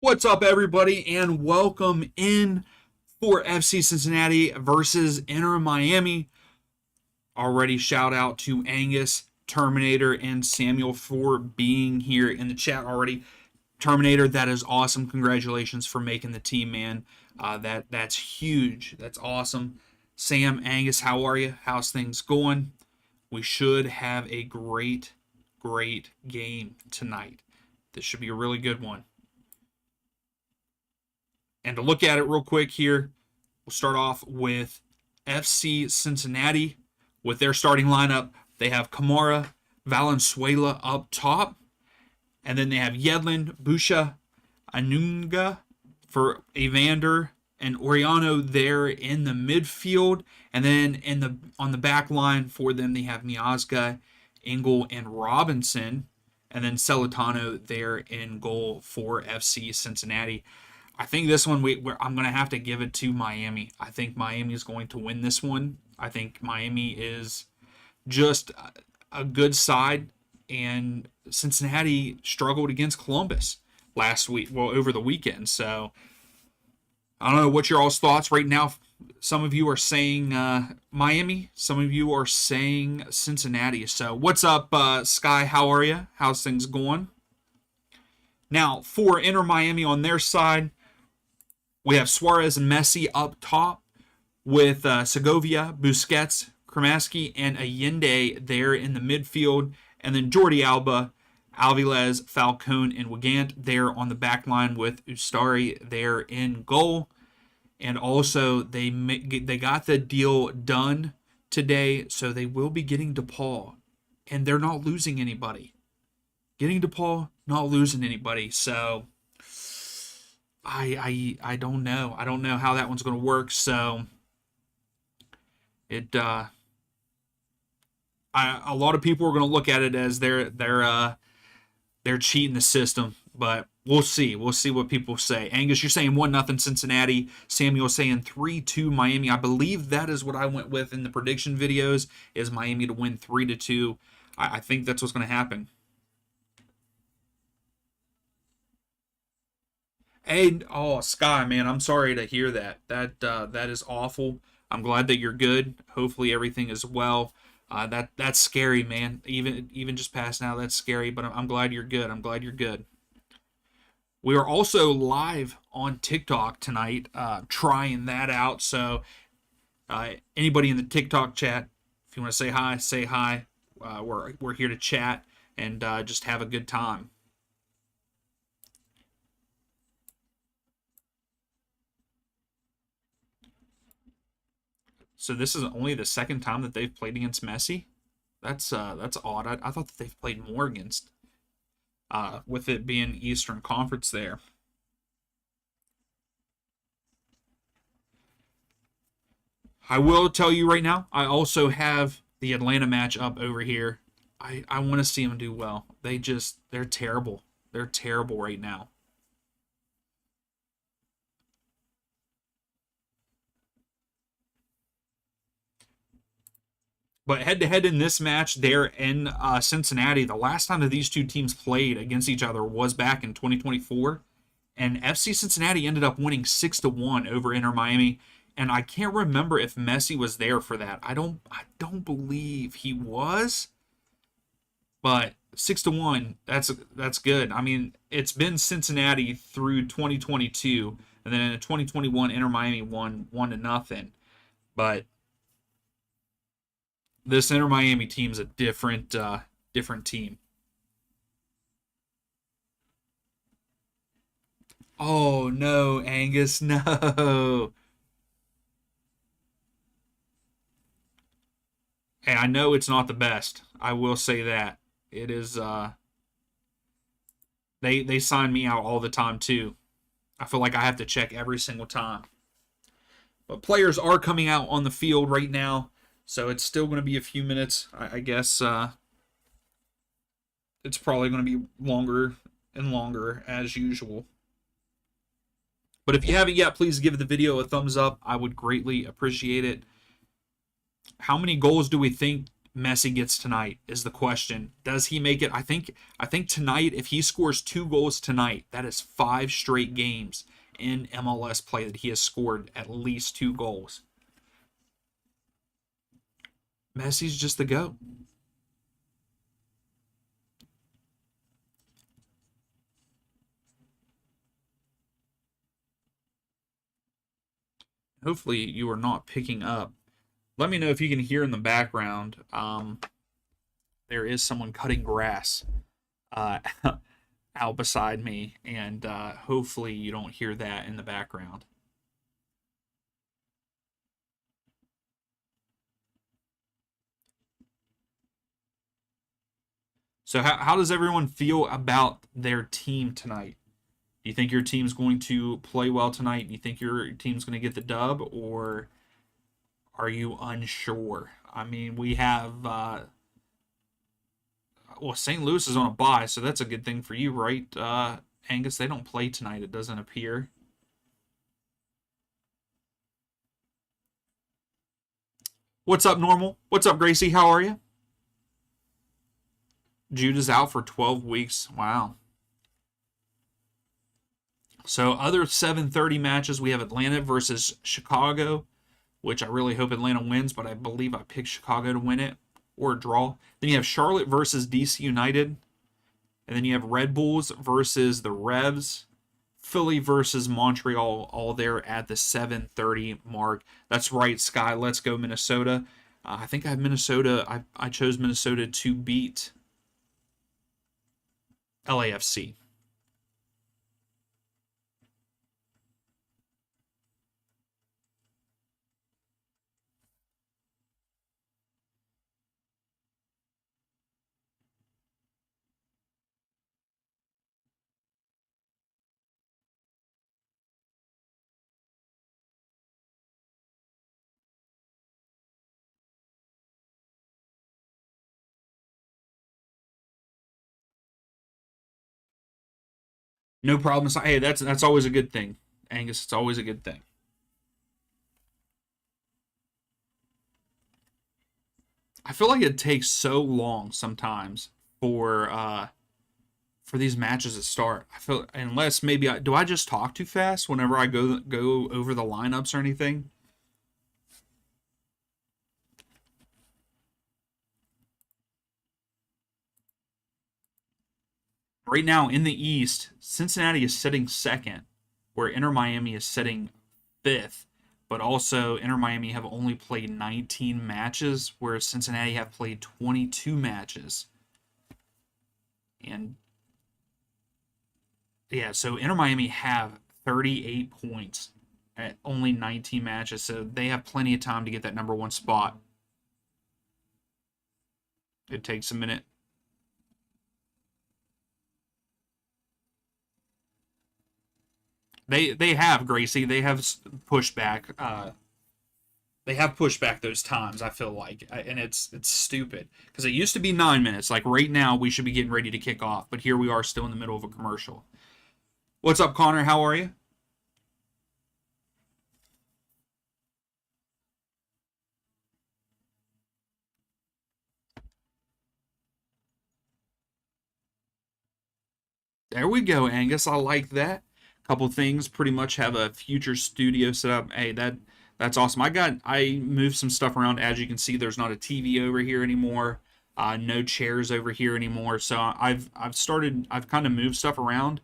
What's up, everybody, and welcome in for FC Cincinnati versus Inter Miami. Already shout out to Angus, Terminator, and Samuel for being here in the chat already. Terminator, that is awesome. Congratulations for making the team, man. That's huge. That's awesome. Sam, Angus, how are you? How's things going? We should have a great game tonight. This should be a really good one. And to look at it real quick here, we'll start off with FC Cincinnati. With their starting lineup, they have Kamara, Valenzuela up top. And then they have Yedlin, Busha, Anunga for Evander, and Oriano there in the midfield. And then on the back line for them, they have Miazga, Engel, and Robinson. And then Celentano there in goal for FC Cincinnati. I think this one, I'm going to have to give it to Miami. I think Miami is going to win this one. I think Miami is just a good side, and Cincinnati struggled against Columbus last week, over the weekend. So I don't know what your all's thoughts right now. Some of you are saying Miami. Some of you are saying Cincinnati. So what's up, Sky? How are you? How's things going? Now, for Inter Miami on their side, we have Suarez and Messi up top with Segovia, Busquets, Kremaski, and Allende there in the midfield. And then Jordi Alba, Alvarez, Falcone, and Wigant there on the back line with Ustari there in goal. And also, they got the deal done today, so they will be getting DePaul. And they're not losing anybody. Getting DePaul, not losing anybody. So I don't know. I don't know how that one's going to work. So a lot of people are going to look at it as they're cheating the system, but we'll see. We'll see what people say. Angus, you're saying 1-0 Cincinnati. Samuel saying 3-2 Miami. I believe that is what I went with in the prediction videos, is Miami to win 3-2. I think that's what's going to happen. Hey, Sky, man, I'm sorry to hear that. That is awful. I'm glad that you're good. Hopefully everything is well. That's scary, man. Even just passing out, that's scary. But I'm glad you're good. I'm glad you're good. We are also live on TikTok tonight, trying that out. So anybody in the TikTok chat, if you want to say hi, say hi. We're here to chat and just have a good time. So this is only the second time that they've played against Messi. That's odd. I thought that they've played more against, with it being Eastern Conference there. I will tell you right now, I also have the Atlanta match up over here. I want to see them do well. They're terrible. They're terrible right now. But head-to-head in this match there in Cincinnati, the last time that these two teams played against each other was back in 2024. And FC Cincinnati ended up winning 6-1 over Inter Miami. And I can't remember if Messi was there for that. I don't believe he was. But 6-1, that's good. I mean, it's been Cincinnati through 2022. And then in 2021, Inter Miami won 1-0. But this Inter Miami team's a different team. Oh no, Angus, no. Hey, I know it's not the best. I will say that. It is they sign me out all the time too. I feel like I have to check every single time. But players are coming out on the field right now. So it's still going to be a few minutes. I guess it's probably going to be longer and longer as usual. But if you haven't yet, please give the video a thumbs up. I would greatly appreciate it. How many goals do we think Messi gets tonight is the question. Does he make it? I think tonight, if he scores 2 goals tonight, that is 5 straight games in MLS play that he has scored at least 2 goals. Messi's just the GOAT. Hopefully you are not picking up. Let me know if you can hear in the background. There is someone cutting grass uh, out beside me, and hopefully you don't hear that in the background. So how does everyone feel about their team tonight? Do you think your team's going to play well tonight? Do you think your team's going to get the dub, or are you unsure? I mean, we have well, St. Louis is on a bye, so that's a good thing for you, right, Angus? They don't play tonight, it doesn't appear. What's up, Normal? What's up, Gracie? How are you? Jude is out for 12 weeks. Wow. So other 7:30 matches, we have Atlanta versus Chicago, which I really hope Atlanta wins, but I believe I picked Chicago to win it or a draw. Then you have Charlotte versus DC United, and then you have Red Bulls versus the Revs, Philly versus Montreal, all there at the 7:30 mark. That's right, Sky. Let's go Minnesota. I think I have Minnesota. I chose Minnesota to beat LAFC. No problem. Hey, that's always a good thing, Angus. It's always a good thing. I feel like it takes so long sometimes for these matches to start. I feel unless maybe do I just talk too fast whenever I go over the lineups or anything? Right now in the East, Cincinnati is sitting second, where Inter Miami is sitting fifth. But also, Inter Miami have only played 19 matches, whereas Cincinnati have played 22 matches. And yeah, so Inter Miami have 38 points at only 19 matches, so they have plenty of time to get that number one spot. It takes a minute. They have Gracie. They have pushed back. They have pushed back those times. I feel like, and it's stupid because it used to be 9 minutes. Like right now, we should be getting ready to kick off, but here we are still in the middle of a commercial. What's up, Connor? How are you? There we go, Angus. I like that. Couple things. Pretty much have a future studio set up. Hey, that's awesome. I moved some stuff around. As you can see, there's not a TV over here anymore. No chairs over here anymore. So I've kind of moved stuff around,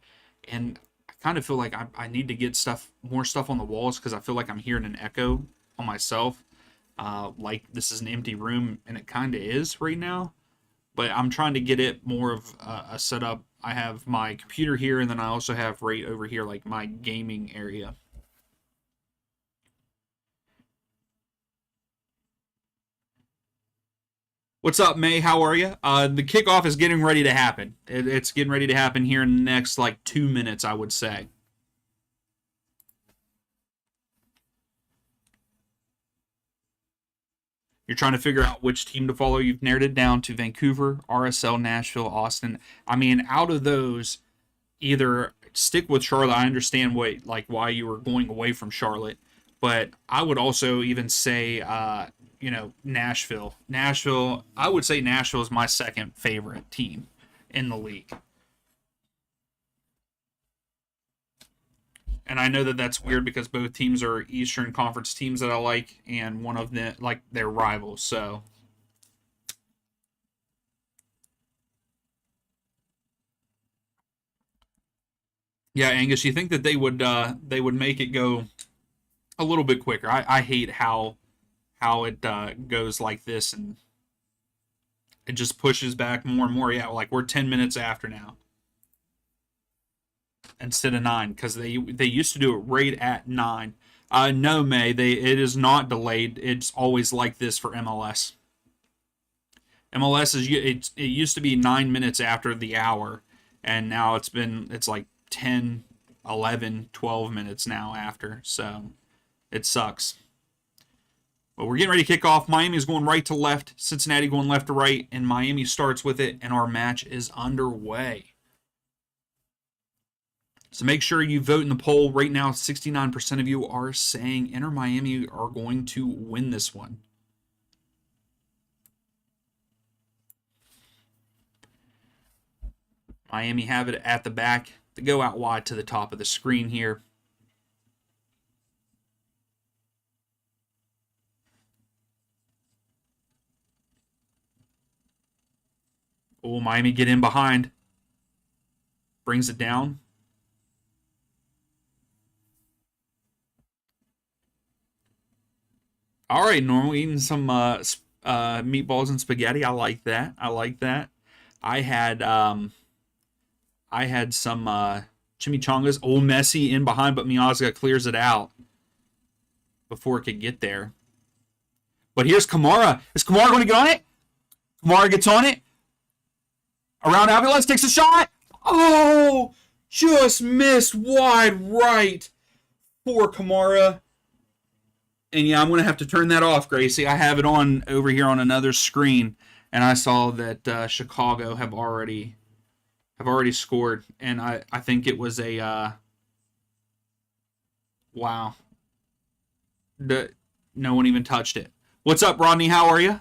and I kind of feel like I need to get more stuff on the walls because I feel like I'm hearing an echo on myself. Like this is an empty room, and it kind of is right now. But I'm trying to get it more of a setup. I have my computer here, and then I also have right over here like my gaming area. What's up, May? How are you? The kickoff is getting ready to happen. It's getting ready to happen here in the next like 2 minutes, I would say. You're trying to figure out which team to follow. You've narrowed it down to Vancouver, RSL, Nashville, Austin. I mean, out of those, either stick with Charlotte. I understand why you were going away from Charlotte, but I would also even say Nashville. Nashville, I would say Nashville is my second favorite team in the league. And I know that that's weird because both teams are Eastern Conference teams that I like, and one of them, like, they're rivals. So, yeah, Angus, you think that they would make it go a little bit quicker? I hate how it goes like this, and it just pushes back more and more. Yeah, like we're 10 minutes after now instead of 9 because they used to do it right at 9. No, May, it is not delayed. It's always like this for MLS. MLS it used to be 9 minutes after the hour, and now it's like 10, 11, 12 minutes now after. So it sucks. But we're getting ready to kick off. Miami's going right to left, Cincinnati going left to right, and Miami starts with it, and our match is underway. So make sure you vote in the poll. Right now, 69% of you are saying Inter Miami are going to win this one. Miami have it at the back. They go out wide to the top of the screen here. Oh, Miami get in behind. Brings it down. All right, Normal eating some meatballs and spaghetti. I like that. I like that. I had some chimichangas. Oh, Messi in behind, but Miazga clears it out before it could get there. But here's Kamara. Is Kamara going to get on it? Kamara gets on it. Around Aviles, takes a shot. Oh, just missed wide right for Kamara. And yeah, I'm going to have to turn that off, Gracie. I have it on over here on another screen, and I saw that Chicago have already scored, and I think it was a wow. No one even touched it. What's up, Rodney? How are you?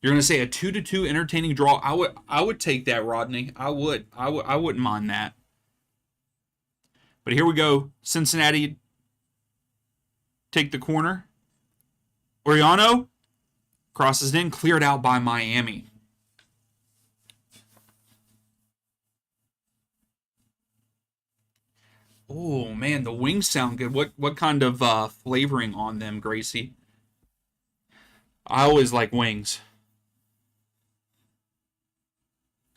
You're going to say a 2-2 entertaining draw. I would take that, Rodney. I wouldn't mind that. But here we go. Cincinnati take the corner. Oriano crosses in, cleared out by Miami. Oh man, the wings sound good. What kind of flavoring on them, Gracie? I always like wings.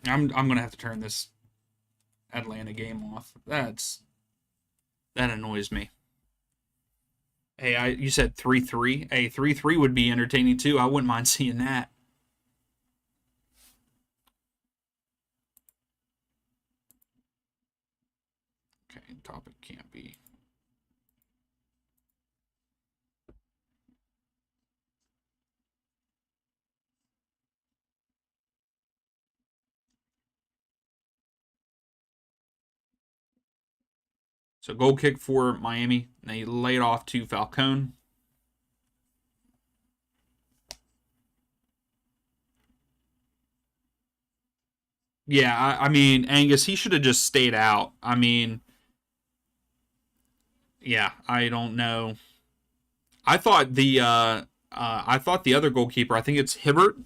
I'm gonna have to turn this Atlanta game off. That annoys me. Hey, you said 3-3. Hey, 3-3 would be entertaining too. I wouldn't mind seeing that. Okay, topic can't be. So goal kick for Miami. They lay it off to Falcone. Yeah, I mean, Angus, he should have just stayed out. I mean, yeah, I don't know. I thought the other goalkeeper, I think it's Hibbert.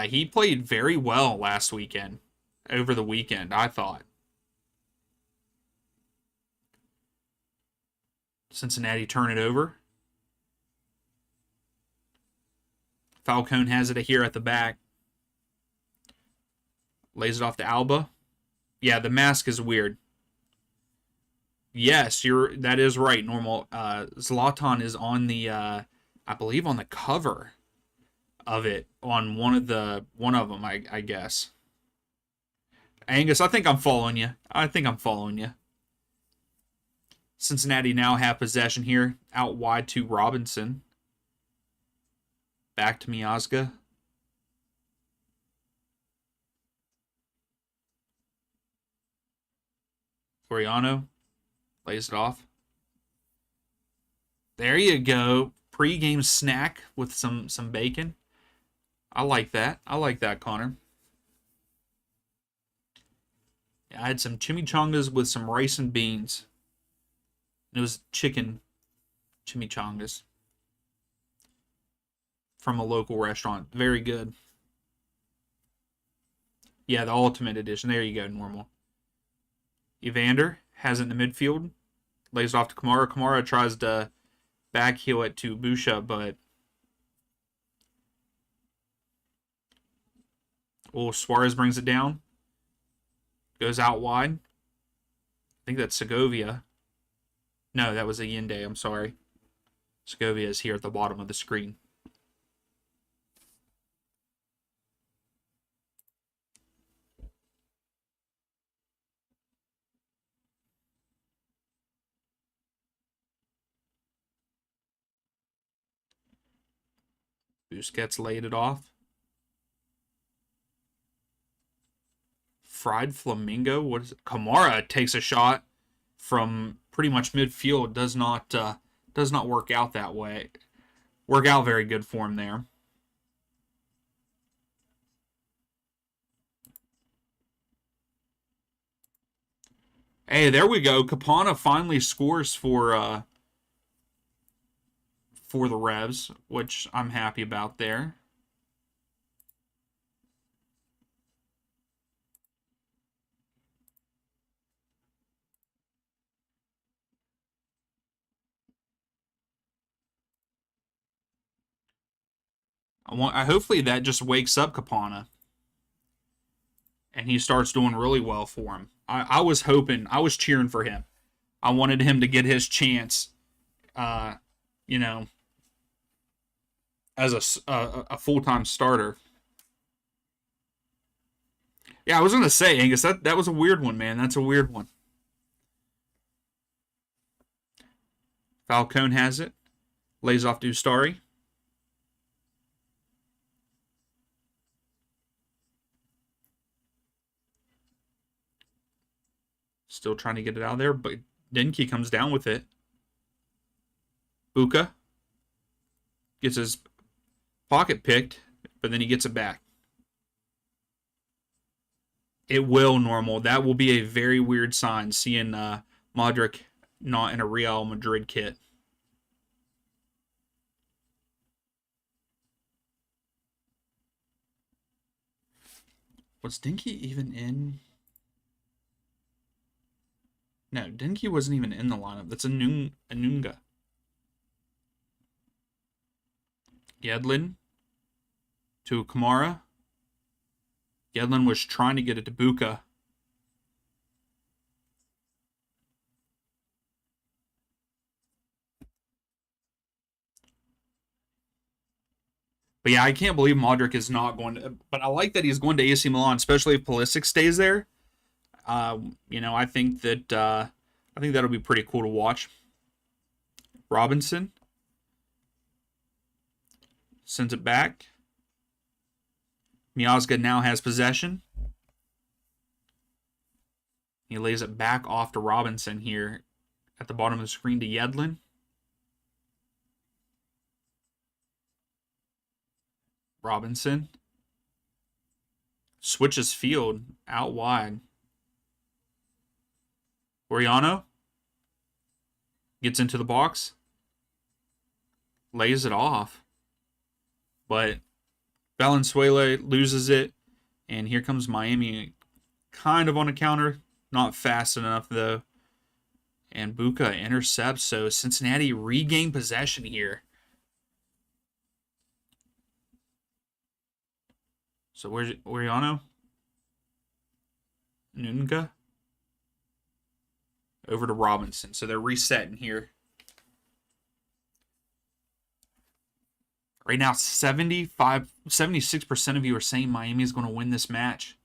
He played very well last weekend, over the weekend, I thought. Cincinnati turn it over. Falcone has it here at the back. Lays it off to Alba. Yeah, the mask is weird. Yes, that is right, Normal. Zlatan is on the I believe on the cover of it on one of them, I guess. Angus, I think I'm following you. Cincinnati now have possession here, out wide to Robinson. Back to Miazga. Floriano lays it off. There you go. Pre-game snack with some bacon. I like that. I like that, Connor. I had some chimichangas with some rice and beans. It was chicken chimichangas from a local restaurant. Very good. Yeah, the ultimate edition. There you go, normal. Evander has it in the midfield. Lays it off to Kamara. Kamara tries to backheel it to Busha, but Suarez brings it down. Goes out wide. I think that's Segovia. No, that was Allende. I'm sorry. Segovia is here at the bottom of the screen. Busquets laid it off. Fried flamingo. What is it? Kamara takes a shot from pretty much midfield. Does not work out that way. Work out very good for him there. Hey, there we go. Capana finally scores for the Revs, which I'm happy about there. Hopefully that just wakes up Capana, and he starts doing really well for him. I was hoping, I was cheering for him. I wanted him to get his chance, you know, as a full-time starter. Yeah, I was gonna say, Angus, that was a weird one, man. That's a weird one. Falcone has it, lays off to Ustari. Still trying to get it out of there, but Denki comes down with it. Buka gets his pocket picked, but then he gets it back. It will normal. That will be a very weird sign, seeing Modric not in a Real Madrid kit. Was Dinky even in? No, Dinky wasn't even in the lineup. That's Anunga. Yedlin to Kamara. Yedlin was trying to get it to Buka. But yeah, I can't believe Modric is not going to. But I like that he's going to AC Milan, especially if Pulisic stays there. I think that'll be pretty cool to watch. Robinson sends it back. Miazga now has possession. He lays it back off to Robinson here at the bottom of the screen to Yedlin. Robinson switches field out wide. Oriano gets into the box, lays it off, but Valenzuela loses it, and here comes Miami kind of on a counter. Not fast enough, though. And Buka intercepts, so Cincinnati regain possession here. So where's Oriano? Nunga? Over to Robinson. So they're resetting here. Right now, 76% of you are saying Miami is going to win this match.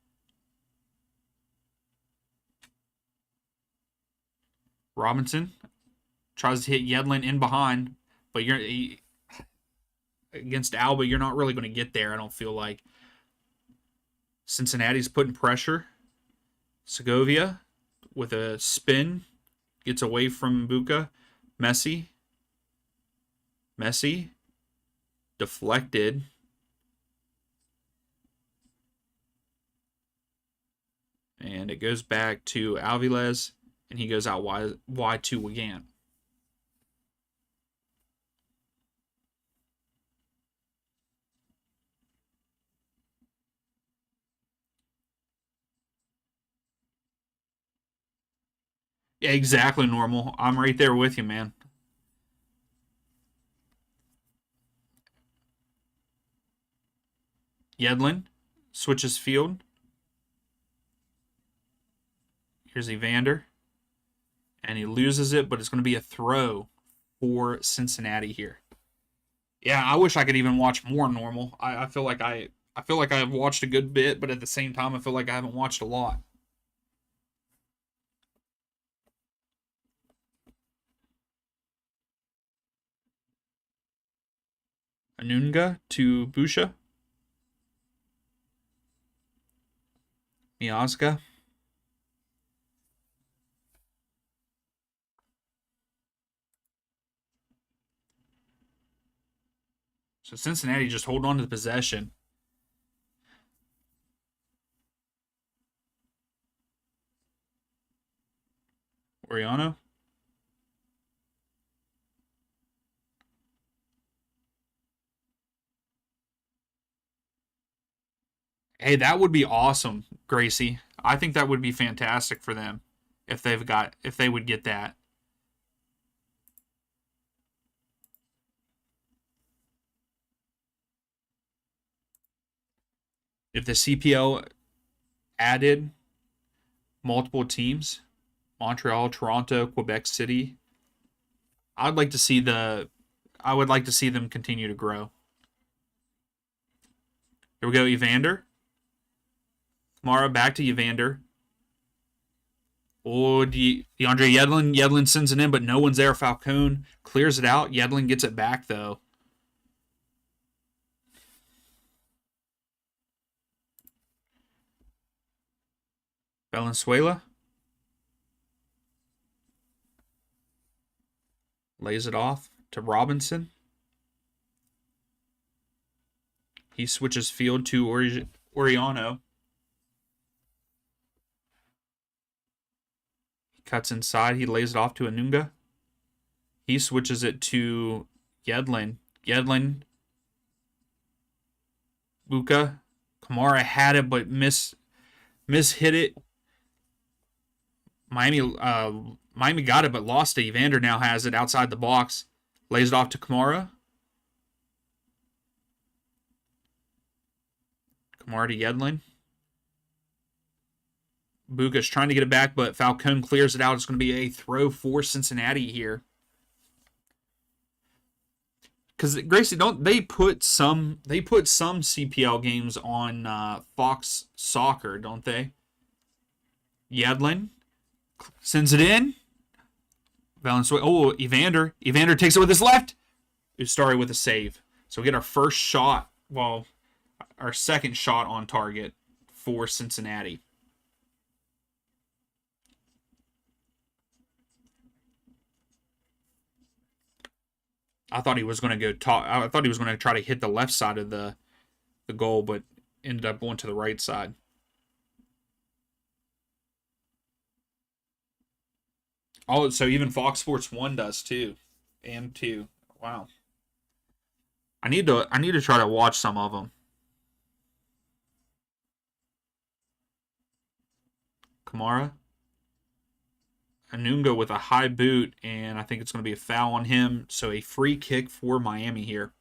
Robinson tries to hit Yedlin in behind, but against Alba, you're not really going to get there, I don't feel like. Cincinnati's putting pressure. Segovia with a spin gets away from Buka. Messi Messi. Deflected. And it goes back to Alvarez, and he goes out Y2 again. Yeah, exactly normal. I'm right there with you, man. Yedlin switches field. Here's Evander. And he loses it, but it's going to be a throw for Cincinnati here. Yeah, I wish I could even watch more normal. I feel like I've watched a good bit, but at the same time I feel like I haven't watched a lot. Anunga to Busha. Miazga. So Cincinnati just hold on to the possession. Oriano. Hey, that would be awesome, Gracie. I think that would be fantastic for them if they would get that. If the CPL added multiple teams, Montreal, Toronto, Quebec City, I would like to see them continue to grow. Here we go, Evander. Mara back to Evander. Oh, DeAndre Yedlin. Yedlin sends it in, but no one's there. Falcone clears it out. Yedlin gets it back, though. Valenzuela lays it off to Robinson. He switches field to Oriano. He cuts inside. He lays it off to Anunga. He switches it to Yedlin. Yedlin. Buka. Kamara had it, but hit it. Miami got it, but lost it. Evander now has it outside the box. Lays it off to Kamara. Kamara to Yedlin. Buka's trying to get it back, but Falcone clears it out. It's going to be a throw for Cincinnati here. Because Gracie, don't they put some CPL games on Fox Soccer, don't they? Yedlin sends it in. Valenzuela. Oh, Evander. Evander takes it with his left. Ustari with a save. So we get our first shot. Well, our second shot on target for Cincinnati. I thought he was going to I thought he was going to try to hit the left side of the goal, but ended up going to the right side. Oh, so even Fox Sports 1 does too. And 2. Wow. I need to try to watch some of them. Kamara. Anunga with a high boot, and I think it's going to be a foul on him. So a free kick for Miami here.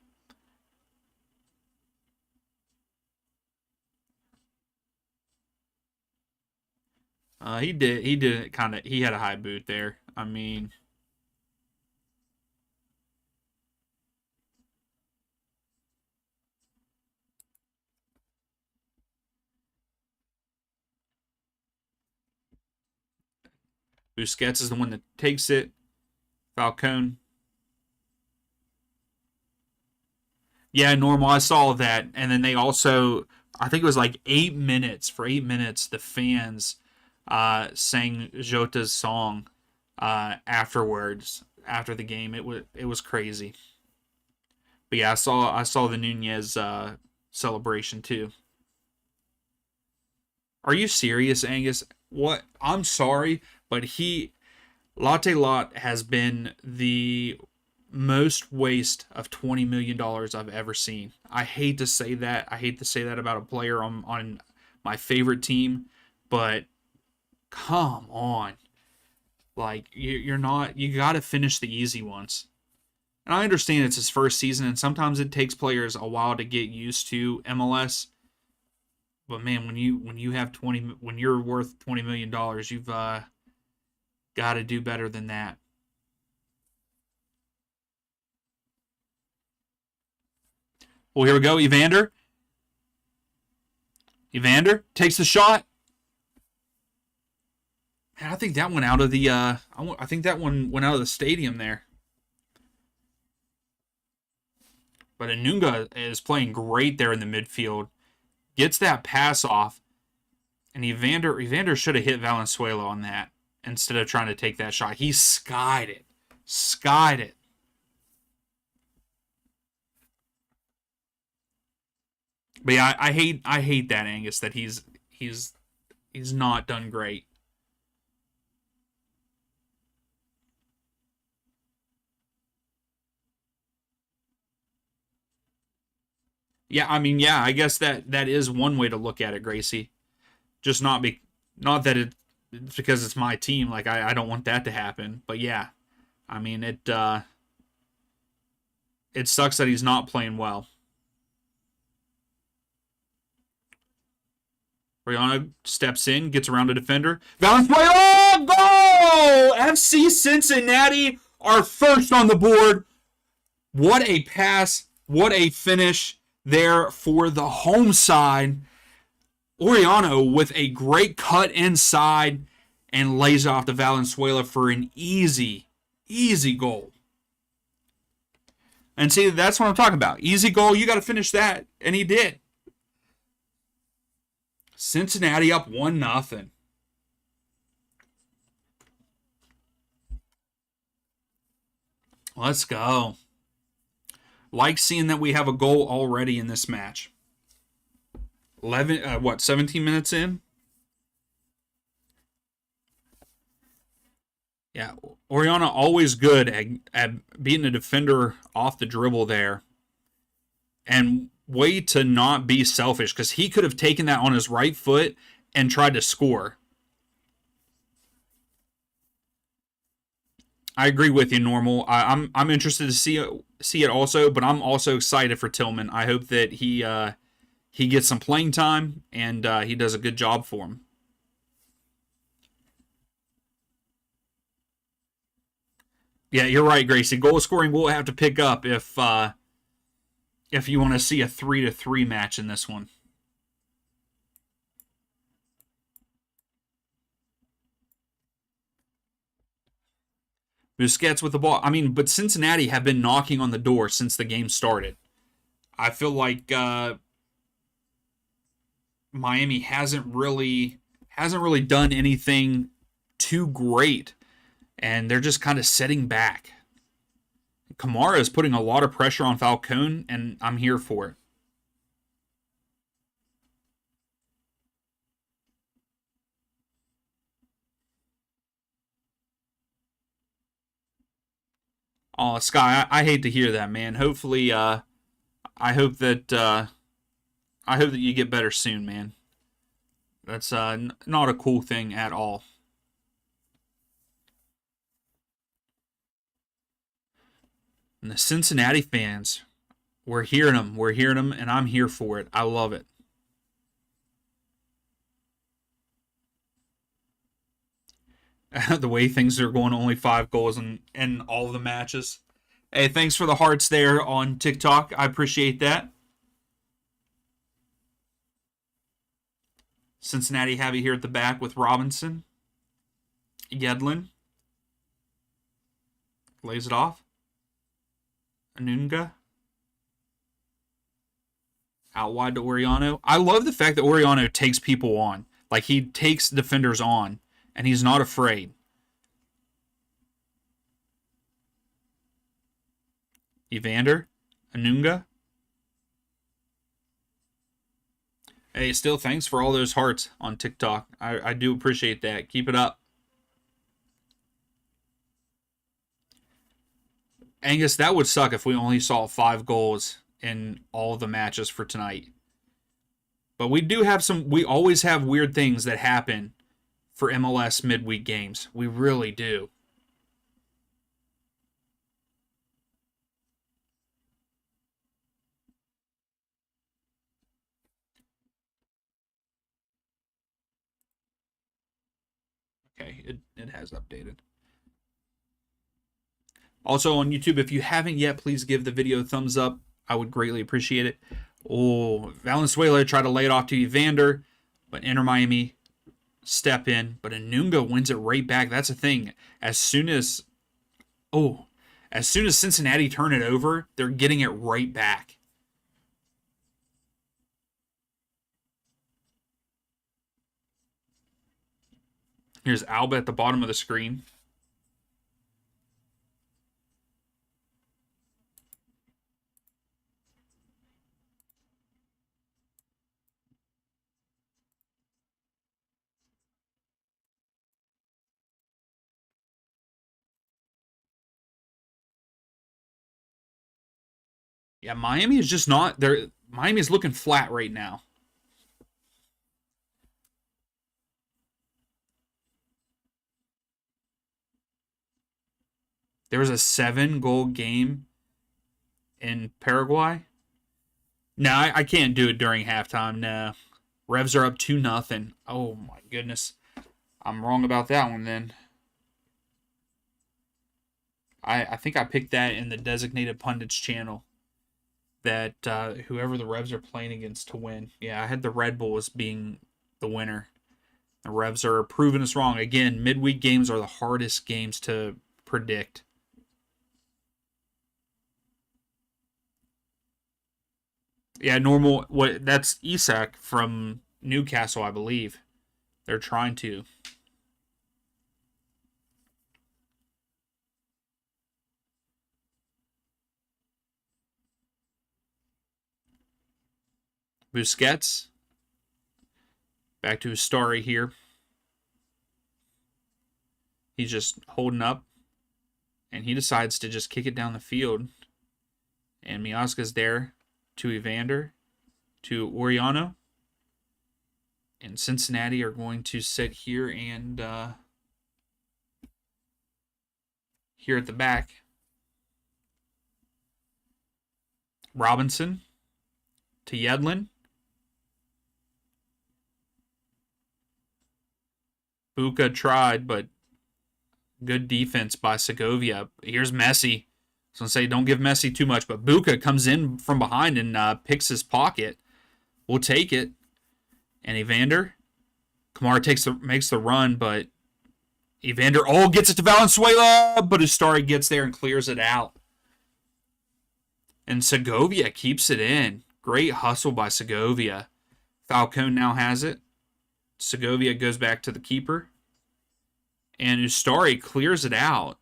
He had a high boot there. I mean, Busquets is the one that takes it. Falcone. Yeah, normal. I saw that. And then they also, I think it was like 8 minutes. For 8 minutes, the fans sang Jota's song afterwards, after the game. It was crazy. But yeah, I saw the Nunez celebration too. Are you serious, Angus? What? I'm sorry, but Latte Lot has been the most waste of $20 million I've ever seen. I hate to say that. I hate to say that about a player on my favorite team, but come on. Like you're not. You got to finish the easy ones. And I understand it's his first season, and sometimes it takes players a while to get used to MLS. But man, when you have 20, when you're worth $20 million, you've got to do better than that. Well, here we go, Evander. Evander takes the shot. Man, I think that went out of the. I think that one went out of the stadium there. But Anunga is playing great there in the midfield. Gets that pass off, and Evander should have hit Valenzuela on that instead of trying to take that shot. He skied it. Skied it. But yeah, I hate that, Angus, that he's not done great. Yeah, I mean, yeah, I guess that is one way to look at it, Gracie. Just not that it's because it's my team. Like I don't want that to happen. But yeah, I mean it sucks that he's not playing well. Rihanna steps in, gets around a defender. Valenzuela goal! FC Cincinnati are first on the board. What a pass! What a finish there for the home side. Oriano with a great cut inside and lays off to Valenzuela for an easy, easy goal. And see, that's what I'm talking about. Easy goal, you got to finish that. And he did. Cincinnati up 1-0. Let's go. Like seeing that we have a goal already in this match. 17 minutes in? Yeah, Oriana always good at beating a defender off the dribble there. And way to not be selfish, because he could have taken that on his right foot and tried to score. I agree with you, Normal. I'm interested to see it also, but I'm also excited for Tillman. I hope that he gets some playing time and he does a good job for him. Yeah, you're right, Gracie. Goal scoring will have to pick up if you want to see a 3-3 match in this one. Busquets with the ball. I mean, but Cincinnati have been knocking on the door since the game started. I feel like Miami hasn't really done anything too great, and they're just kind of sitting back. Kamara is putting a lot of pressure on Falcone, and I'm here for it. Oh, Sky, I hate to hear that, man. Hopefully, I hope that I hope that you get better soon, man. That's not a cool thing at all. And the Cincinnati fans, we're hearing them. We're hearing them, and I'm here for it. I love it. The way things are going, only 5 goals in all of the matches. Hey, thanks for the hearts there on TikTok. I appreciate that. Cincinnati have you here at the back with Robinson. Yedlin. Lays it off. Anunga. Out wide to Oriano. I love the fact that Oriano takes people on. Like, he takes defenders on, and he's not afraid. Evander. Anunga. Hey, still thanks for all those hearts on TikTok. I do appreciate that. Keep it up. Angus, that would suck if we only saw 5 goals in all of the matches for tonight. But we do have we always have weird things that happen for MLS midweek games. We really do. Okay, it has updated. Also on YouTube, if you haven't yet, please give the video a thumbs up. I would greatly appreciate it. Oh, Valenzuela tried to lay it off to Evander, but Inter Miami step in. But Anunga wins it right back. That's the thing. As soon as Cincinnati turn it over, they're getting it right back. Here's Alba at the bottom of the screen. Yeah, Miami is just not there. Miami is looking flat right now. There was a 7-goal game in Paraguay. No, I can't do it during halftime. No. Revs are up 2-0. Oh my goodness. I'm wrong about that one then. I think I picked that in the designated pundits channel. That whoever the Revs are playing against to win. Yeah, I had the Red Bull as being the winner. The Revs are proving us wrong. Again, midweek games are the hardest games to predict. Yeah, normal. That's Isak from Newcastle, I believe. They're trying to. Busquets. Back to his story here. He's just holding up. And he decides to just kick it down the field. And Miazga's there to Evander. To Oriano. And Cincinnati are going to sit here and here at the back. Robinson to Yedlin. Buka tried, but good defense by Segovia. Here's Messi. I was going to say, don't give Messi too much, but Buka comes in from behind and picks his pocket. We'll take it. And Evander. Kamara makes the run, but Evander, gets it to Valenzuela, but Ustari gets there and clears it out. And Segovia keeps it in. Great hustle by Segovia. Falcone now has it. Segovia goes back to the keeper. And Ustari clears it out.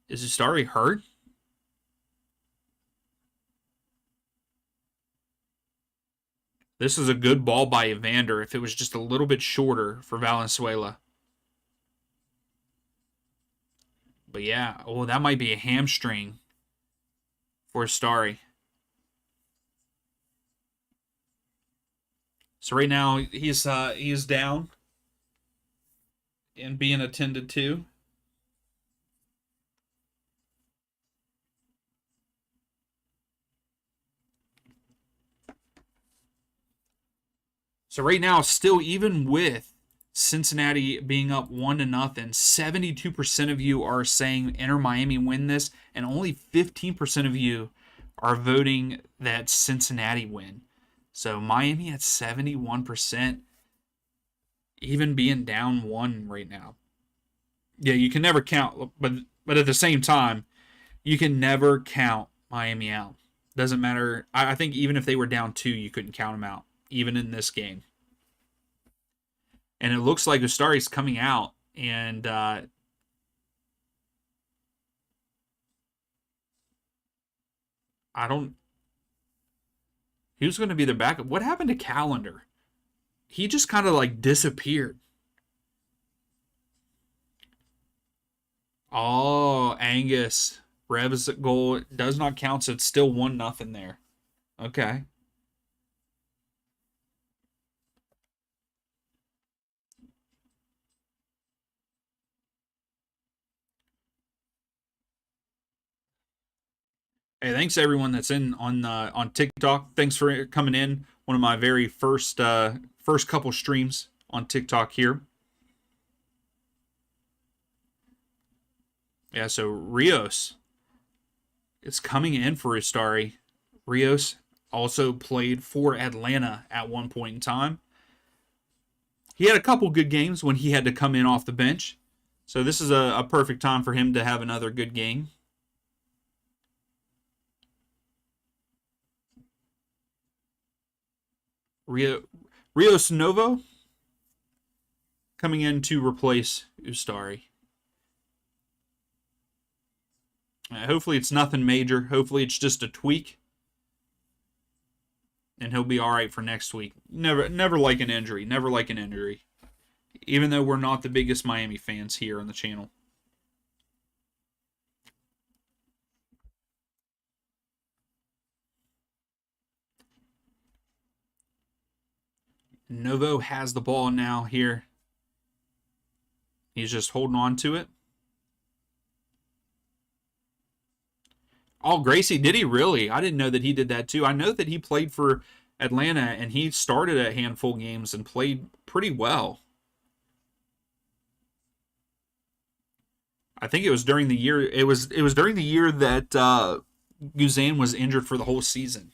Is Ustari hurt? This is a good ball by Evander if it was just a little bit shorter for Valenzuela. But yeah, that might be a hamstring for Ustari. So right now he is down and being attended to. So right now, still even with Cincinnati being up 1-0, 72% of you are saying Inter Miami win this, and only 15% of you are voting that Cincinnati win. So Miami at 71%, even being down 1 right now. Yeah, you can never count, but at the same time, you can never count Miami out. Doesn't matter. I think even if they were down 2, you couldn't count them out, even in this game. And it looks like Ustari's coming out, and I don't Who's going to be their backup? What happened to Calendar? He just kind of like disappeared. Oh, Angus. Rev's goal does not count, so it's still 1-0 there. Okay. Hey, thanks to everyone that's in on TikTok. Thanks for coming in. One of my very first couple streams on TikTok here. Yeah, so Rios is coming in for Ustari. Rios also played for Atlanta at one point in time. He had a couple good games when he had to come in off the bench. So this is a perfect time for him to have another good game. Rios Novo coming in to replace Ustari. Hopefully it's nothing major. Hopefully it's just a tweak. And he'll be all right for next week. Never like an injury. Never like an injury. Even though we're not the biggest Miami fans here on the channel. Novo has the ball now here. He's just holding on to it. Oh, Gracie, did he really? I didn't know that he did that too. I know that he played for Atlanta and he started a handful of games and played pretty well. I think it was during the year. It was during the year that Guzan was injured for the whole season.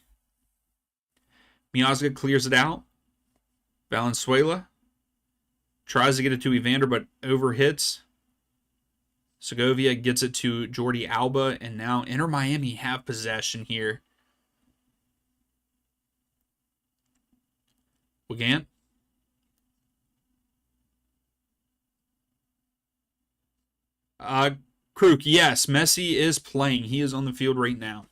Miazga clears it out. Valenzuela tries to get it to Evander, but overhits. Segovia gets it to Jordi Alba, and now Inter Miami have possession here. Wigant. Kruk, yes, Messi is playing. He is on the field right now.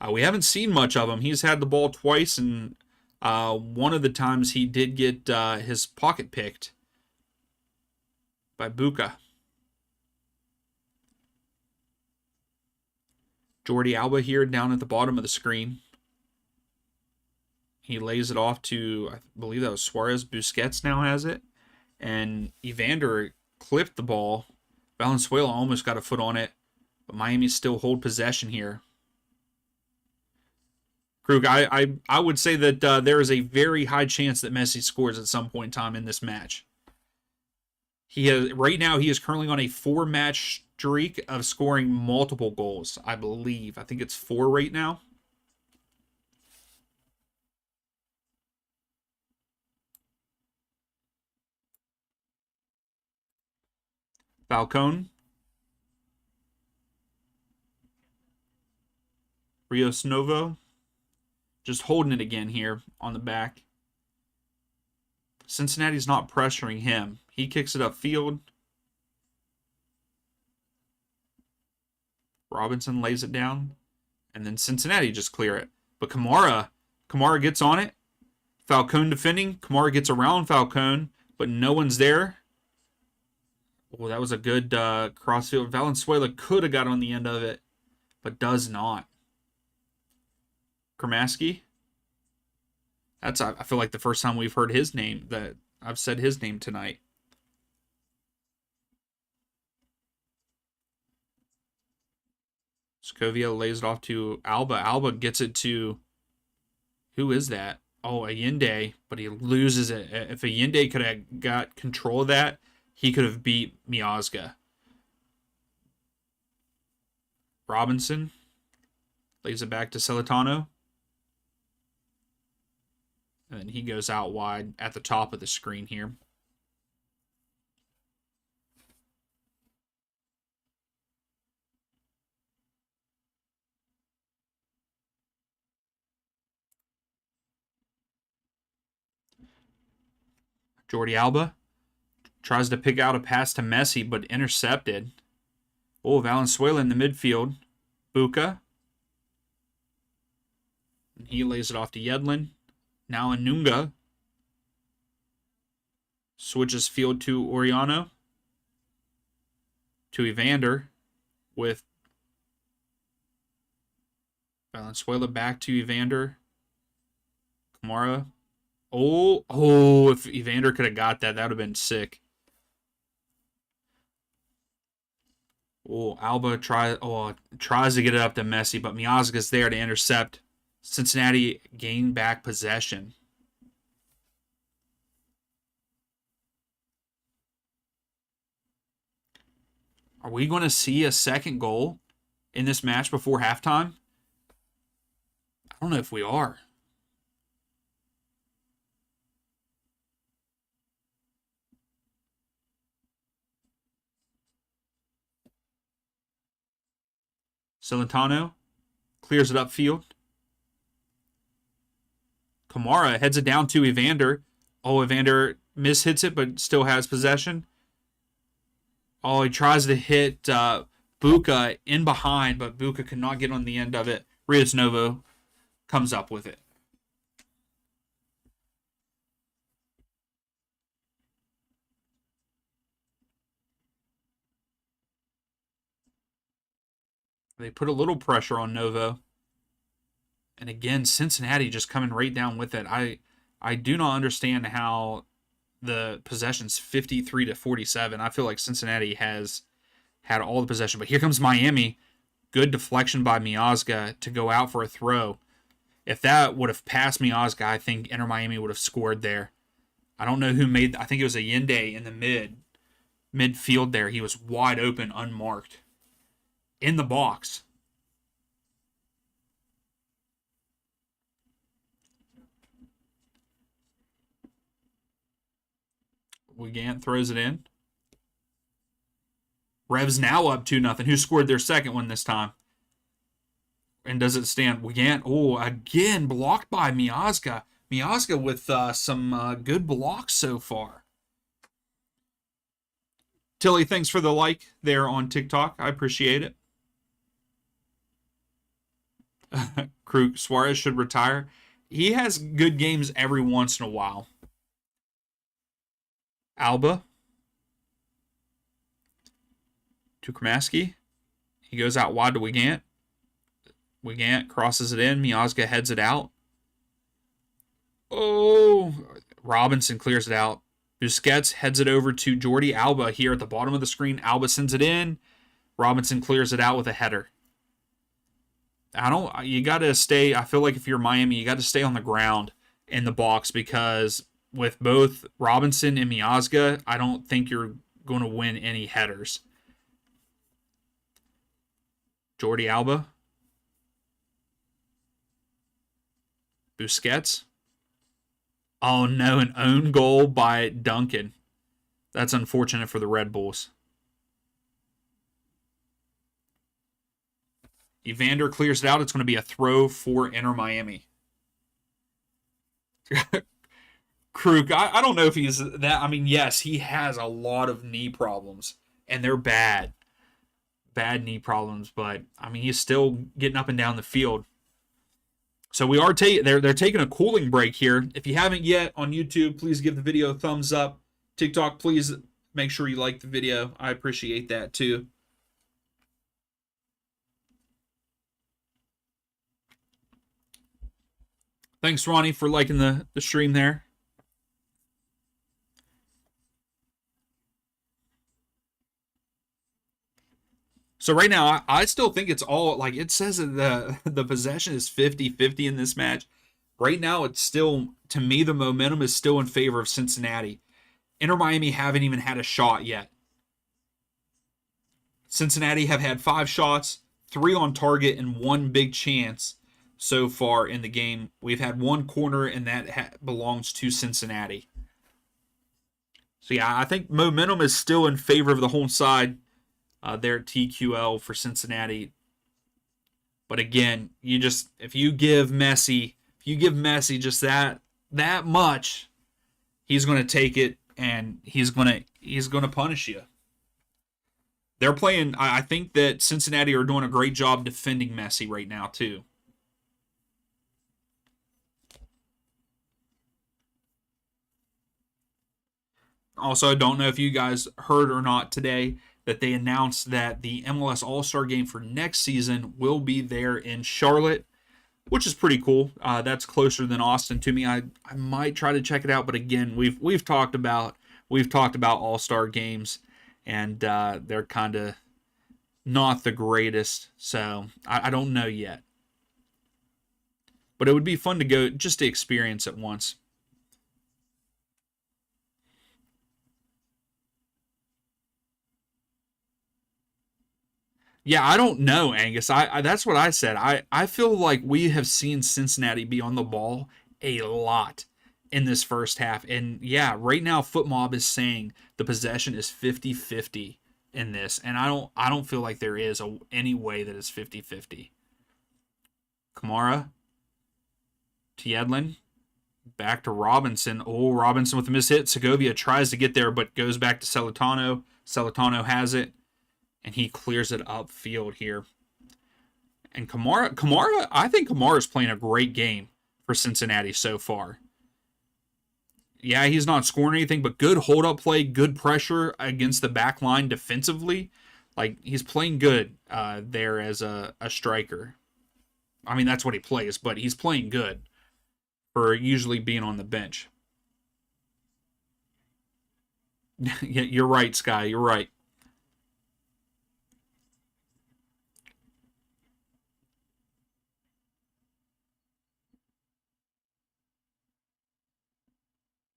We haven't seen much of him. He's had the ball twice, and one of the times he did get his pocket picked by Buka. Jordi Alba here down at the bottom of the screen. He lays it off to, I believe that was Suarez. Busquets now has it. And Evander clipped the ball. Valenzuela almost got a foot on it. But Miami still hold possession here. Krug, I would say that there is a very high chance that Messi scores at some point in time in this match. Right now he is currently on a 4-match streak of scoring multiple goals, I believe. I think it's 4 right now. Falcone. Rios Novo. Just holding it again here on the back. Cincinnati's not pressuring him. He kicks it upfield. Robinson lays it down. And then Cincinnati just clear it. But Kamara gets on it. Falcone defending. Kamara gets around Falcone, but no one's there. Oh, that was a good crossfield. Valenzuela could have got on the end of it, but does not. Kramaski. I feel like the first time we've heard his name, that I've said his name tonight. Scovia lays it off to Alba. Alba gets it to, who is that? Oh, Allende, but he loses it. If Allende could have got control of that, he could have beat Miazga. Robinson lays it back to Celentano. And then he goes out wide at the top of the screen here. Jordi Alba tries to pick out a pass to Messi, but intercepted. Oh, Valenzuela in the midfield. Buka. He lays it off to Yedlin. Now Anunga switches field to Oriano. To Evander with Valenzuela back to Evander. Kamara. If Evander could have got that, that would have been sick. Alba tries to get it up to Messi, but Miazga's there to intercept. Cincinnati gain back possession. Are we going to see a second goal in this match before halftime? I don't know if we are. Celentano clears it upfield. Kamara heads it down to Evander. Evander mishits it, but still has possession. He tries to hit Buka in behind, but Buka cannot get on the end of it. Rios Novo comes up with it. They put a little pressure on Novo. And again, Cincinnati just coming right down with it. I do not understand how the possession's 53-47. I feel like Cincinnati has had all the possession. But here comes Miami. Good deflection by Miazga to go out for a throw. If that would have passed Miazga, I think Inter Miami would have scored there. I don't know who made. I think it was Allende in the midfield there. He was wide open, unmarked. In the box. Wigant throws it in. Revs now up 2-0. Who scored their second one this time? And does it stand? Wigant, again, blocked by Miazga. Miazga with some good blocks so far. Tilly, thanks for the like there on TikTok. I appreciate it. Krug, Suarez should retire. He has good games every once in a while. Alba to Kramaski. He goes out wide to Wigant. Wigant crosses it in. Miazga heads it out. Robinson clears it out. Busquets heads it over to Jordi Alba here at the bottom of the screen. Alba sends it in. Robinson clears it out with a header. You got to stay. I feel like if you're Miami, you got to stay on the ground in the box because with both Robinson and Miazga, I don't think you're going to win any headers. Jordi Alba. Busquets. Oh no, an own goal by Duncan. That's unfortunate for the Red Bulls. Evander clears it out. It's going to be a throw for Inter Miami. Krug, I don't know if he's that. I mean, yes, he has a lot of knee problems, and they're bad. Bad knee problems, but, I mean, he's still getting up and down the field. So we are they're taking a cooling break here. If you haven't yet on YouTube, please give the video a thumbs up. TikTok, please make sure you like the video. I appreciate that, too. Thanks, Ronnie, for liking the stream there. So right now, I still think it's all, like, it says that the possession is 50-50 in this match. Right now, it's still, to me, the momentum is still in favor of Cincinnati. Inter Miami haven't even had a shot yet. Cincinnati have had 5 shots, 3 on target, and 1 big chance so far in the game. We've had 1 corner, and that belongs to Cincinnati. So yeah, I think momentum is still in favor of the home side. There at TQL for Cincinnati. But again, if you give Messi just that much, he's going to take it and he's going to punish you. They're playing. I think that Cincinnati are doing a great job defending Messi right now too. Also, I don't know if you guys heard or not today that they announced that the MLS All-Star game for next season will be there in Charlotte, which is pretty cool. That's closer than Austin to me. I might try to check it out, but again, we've talked about All-Star games, and they're kind of not the greatest, so I don't know yet. But it would be fun to go just to experience it once. Yeah, I don't know, Angus. I that's what I said. I feel like we have seen Cincinnati be on the ball a lot in this first half. And yeah, right now FootMob is saying the possession is 50-50 in this. And I don't feel like there is any way that it's 50-50. Kamara to Yedlin. Back to Robinson. Oh, Robinson with a miss hit. Segovia tries to get there, but goes back to Celentano. Celentano has it, and he clears it upfield here. And Kamara, I think Kamara is playing a great game for Cincinnati so far. Yeah, he's not scoring anything, but good hold-up play, good pressure against the back line defensively. Like, he's playing good there as a striker. I mean, that's what he plays, but he's playing good for usually being on the bench. Yeah, you're right, Sky. You're right.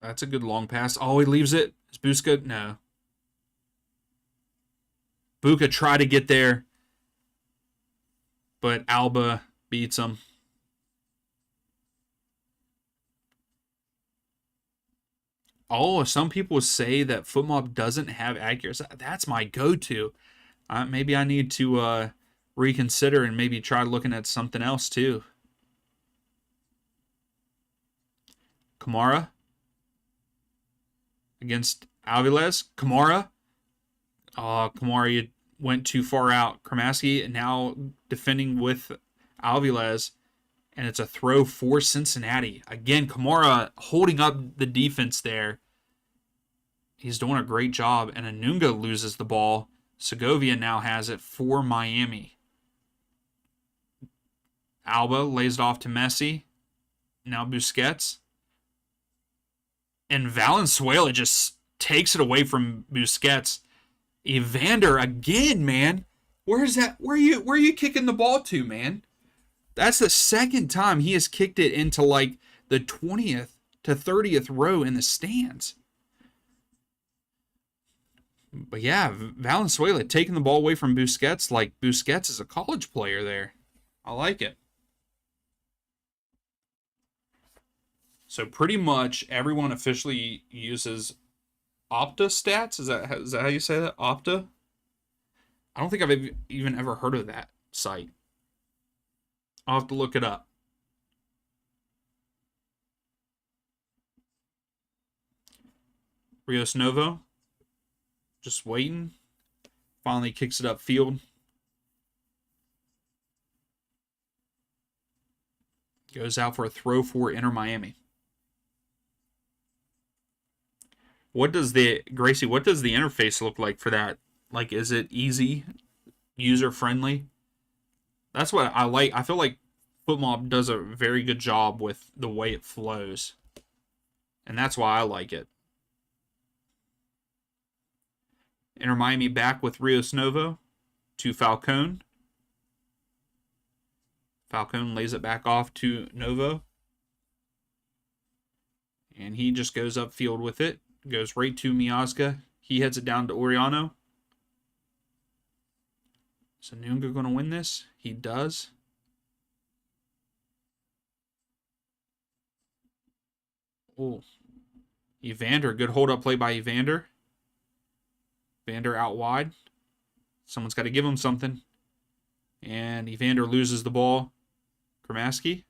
That's a good long pass. Oh, he leaves it. Is Busca? No. Buka tried to get there, but Alba beats him. Oh, some people say that FootMob doesn't have accuracy. That's my go-to. Maybe I need to reconsider and maybe try looking at something else too. Kamara against Alvarez. Kamara. Oh, Kamara, you went too far out. Kramaski now defending with Alvarez, and it's a throw for Cincinnati. Again, Kamara holding up the defense there. He's doing a great job, and Anunga loses the ball. Segovia now has it for Miami. Alba lays it off to Messi. Now Busquets. And Valenzuela just takes it away from Busquets. Evander again, man. Where's that? Where are you kicking the ball to, man? That's the second time he has kicked it into like the 20th to 30th row in the stands. But yeah, Valenzuela taking the ball away from Busquets like Busquets is a college player there. I like it. So pretty much everyone officially uses Opta stats. Is that how you say that? Opta? I don't think I've even ever heard of that site. I'll have to look it up. Rios Novo. Just waiting. Finally kicks it upfield. Goes out for a throw for Inter Miami. What does the interface look like for that? Like, is it easy, user friendly? That's what I like. I feel like FootMob does a very good job with the way it flows, and that's why I like it. Inter Miami back with Rios Novo to Falcone. Falcone lays it back off to Novo, and he just goes upfield with it. Goes right to Miazga. He heads it down to Oriano. Is Anunga going to win this? He does. Oh, Evander. Good hold-up play by Evander. Evander out wide. Someone's got to give him something. And Evander loses the ball. Kramaski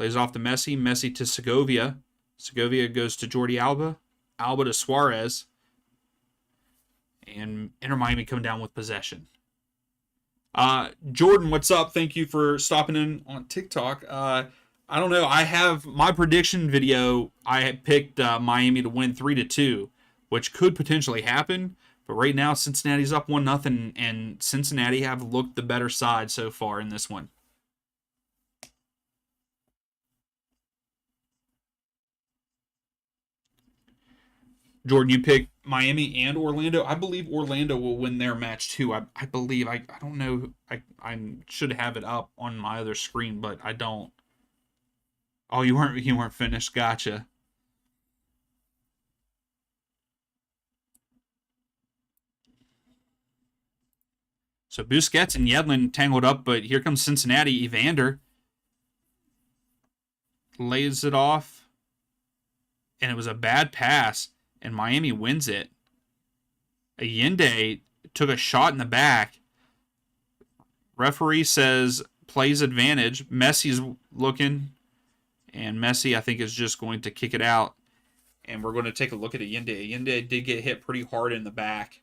lays off to Messi. Messi to Segovia. Segovia goes to Jordi Alba. Alba to Suarez. And Inter Miami come down with possession. Jordan, what's up? Thank you for stopping in on TikTok. I don't know. I have my prediction video. I had picked Miami to win 3-2. which could potentially happen. But right now, Cincinnati's up 1-0, and Cincinnati have looked the better side so far in this one. Jordan, you pick Miami and Orlando. I believe Orlando will win their match too. I believe. I don't know. I should have it up on my other screen, but I don't. Oh, you weren't finished. Gotcha. So Busquets and Yedlin tangled up, but here comes Cincinnati. Evander lays it off, and it was a bad pass, and Miami wins it. Allende took a shot in the back. Referee says plays advantage. Messi's looking, and Messi, I think, is just going to kick it out. And we're going to take a look at Allende. Allende did get hit pretty hard in the back.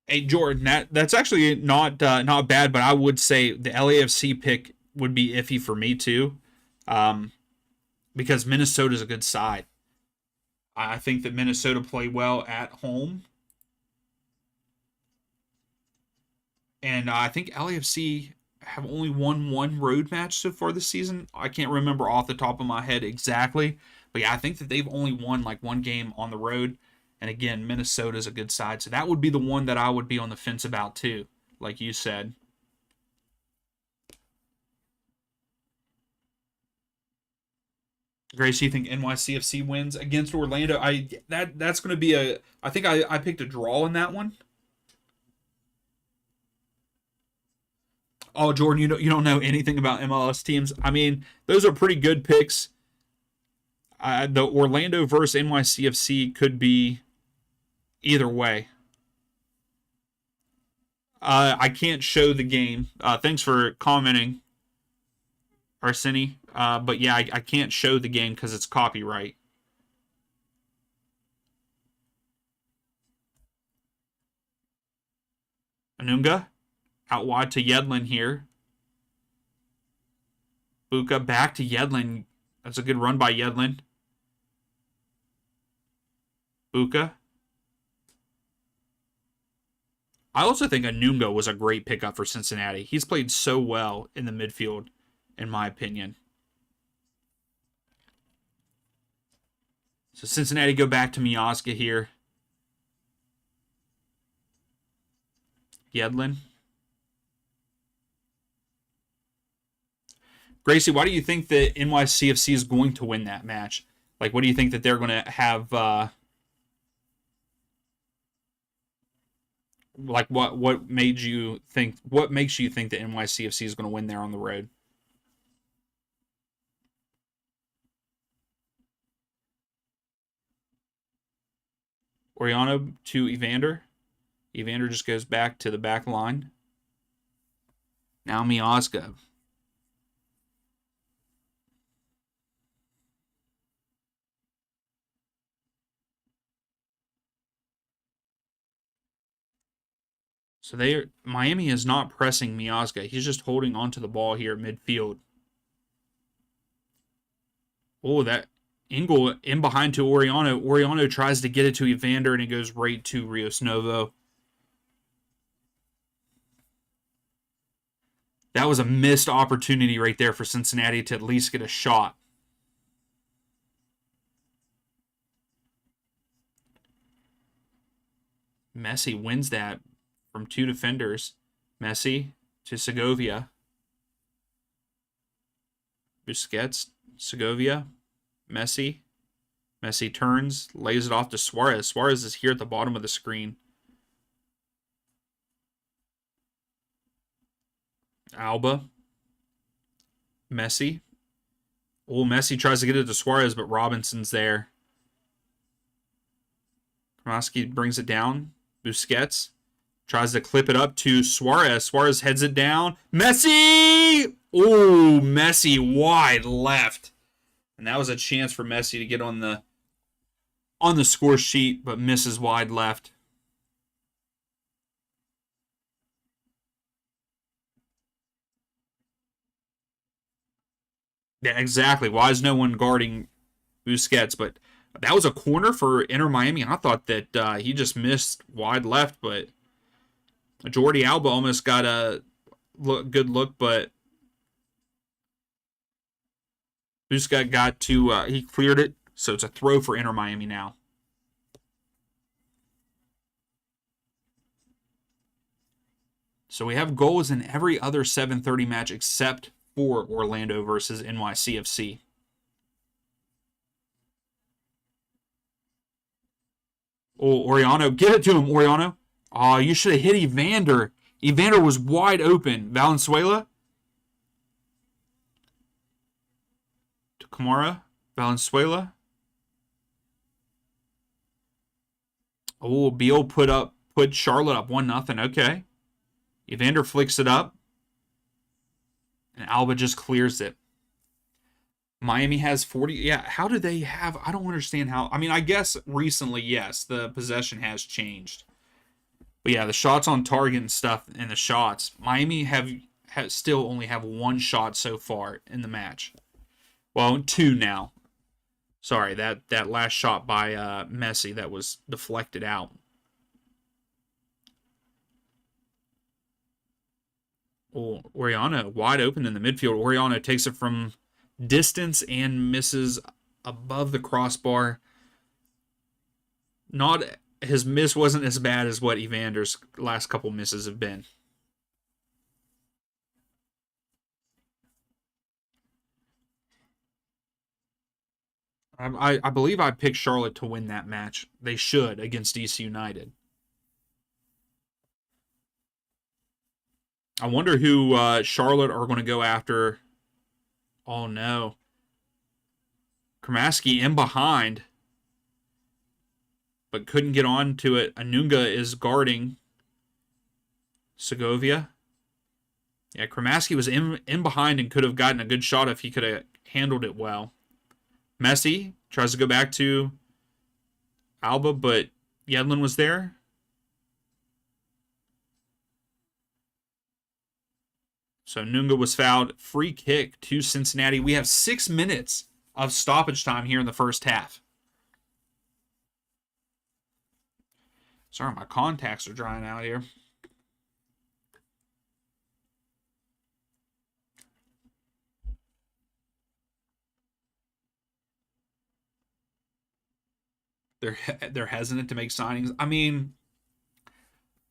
Hey Jordan, that's actually not bad, but I would say the LAFC pick would be iffy for me too, because Minnesota is a good side. I think that Minnesota play well at home, and I think LAFC have only won one road match so far this season. I can't remember off the top of my head exactly, but yeah, I think that they've only won like one game on the road. And again, Minnesota's a good side. So that would be the one that I would be on the fence about too, like you said. Grace, you think NYCFC wins against Orlando? That's going to be a. I think I picked a draw in that one. Oh, Jordan, you don't know anything about MLS teams. I mean, those are pretty good picks. The Orlando versus NYCFC could be either way. I can't show the game. Thanks for commenting, Arseni. But yeah, I can't show the game because it's copyright. Anunga out wide to Yedlin here. Buka back to Yedlin. That's a good run by Yedlin. Buka. I also think Anunga was a great pickup for Cincinnati. He's played so well in the midfield, in my opinion. So Cincinnati go back to Miazga here. Yedlin. Gracie, why do you think that NYCFC is going to win that match? Like, what do you think that they're going to have? Like, what made you think? What makes you think that NYCFC is going to win there on the road? Oriano to Evander. Evander just goes back to the back line. Now Miazga. So Miami is not pressing Miazga. He's just holding onto the ball here at midfield. Oh, that Engel in behind to Oriano. Oriano tries to get it to Evander, and it goes right to Rios Novo. That was a missed opportunity right there for Cincinnati to at least get a shot. Messi wins that from two defenders. Messi to Segovia. Busquets, Segovia, Messi. Messi turns, lays it off to Suarez. Suarez is here at the bottom of the screen. Alba. Messi. Oh, Messi tries to get it to Suarez, but Robinson's there. Kroski brings it down. Busquets tries to clip it up to Suarez. Suarez heads it down. Messi! Oh, Messi wide left. And that was a chance for Messi to get on the score sheet, but misses wide left. Yeah, exactly. Why is no one guarding Busquets? But that was a corner for Inter Miami. I thought that he just missed wide left, but Jordi Alba almost got a good look, but Busquets got to, he cleared it, so it's a throw for Inter Miami now. So we have goals in every other 7:30 match except for Orlando versus NYCFC. Oh, Oriano, get it to him, Oriano. Oh, you should have hit Evander. Evander was wide open. Valenzuela to Kamara. Valenzuela. Oh, Beal put Charlotte up 1-0. Okay. Evander flicks it up. And Alba just clears it. Miami has 40. Yeah, how do they have? I don't understand how. I mean, I guess recently, yes, the possession has changed. But yeah, the shots on target and stuff and the shots. Miami have still only have one shot so far in the match. Well, two now. Sorry, that last shot by Messi that was deflected out. Oh, Oriano wide open in the midfield. Oriano takes it from distance and misses above the crossbar. Not his miss wasn't as bad as what Evander's last couple misses have been. I believe I picked Charlotte to win that match. They should against DC United. I wonder who Charlotte are going to go after. Oh no. Kramaski in behind, but couldn't get on to it. Anunga is guarding Segovia. Yeah, Kramaski was in behind and could have gotten a good shot if he could have handled it well. Messi tries to go back to Alba, but Yedlin was there. So Nunga was fouled. Free kick to Cincinnati. We have 6 minutes of stoppage time here in the first half. Sorry, my contacts are drying out here. They're hesitant to make signings. I mean,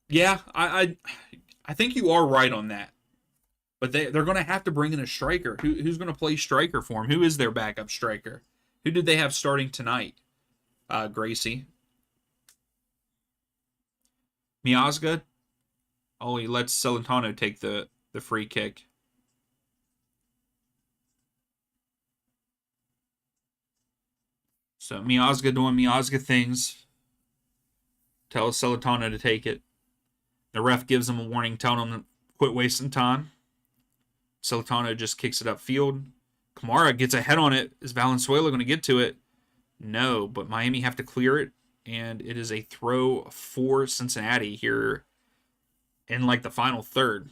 yeah, I think you are right on that. But they're going to have to bring in a striker. Who's going to play striker for them? Who is their backup striker? Who did they have starting tonight? Gracie. Miazga. Oh, he lets Celentano take the free kick. So Miazga doing Miazga things. Tells Celentano to take it. The ref gives him a warning, telling him to quit wasting time. Celentano just kicks it upfield. Kamara gets ahead on it. Is Valenzuela going to get to it? No, but Miami have to clear it, and it is a throw for Cincinnati here in like the final third.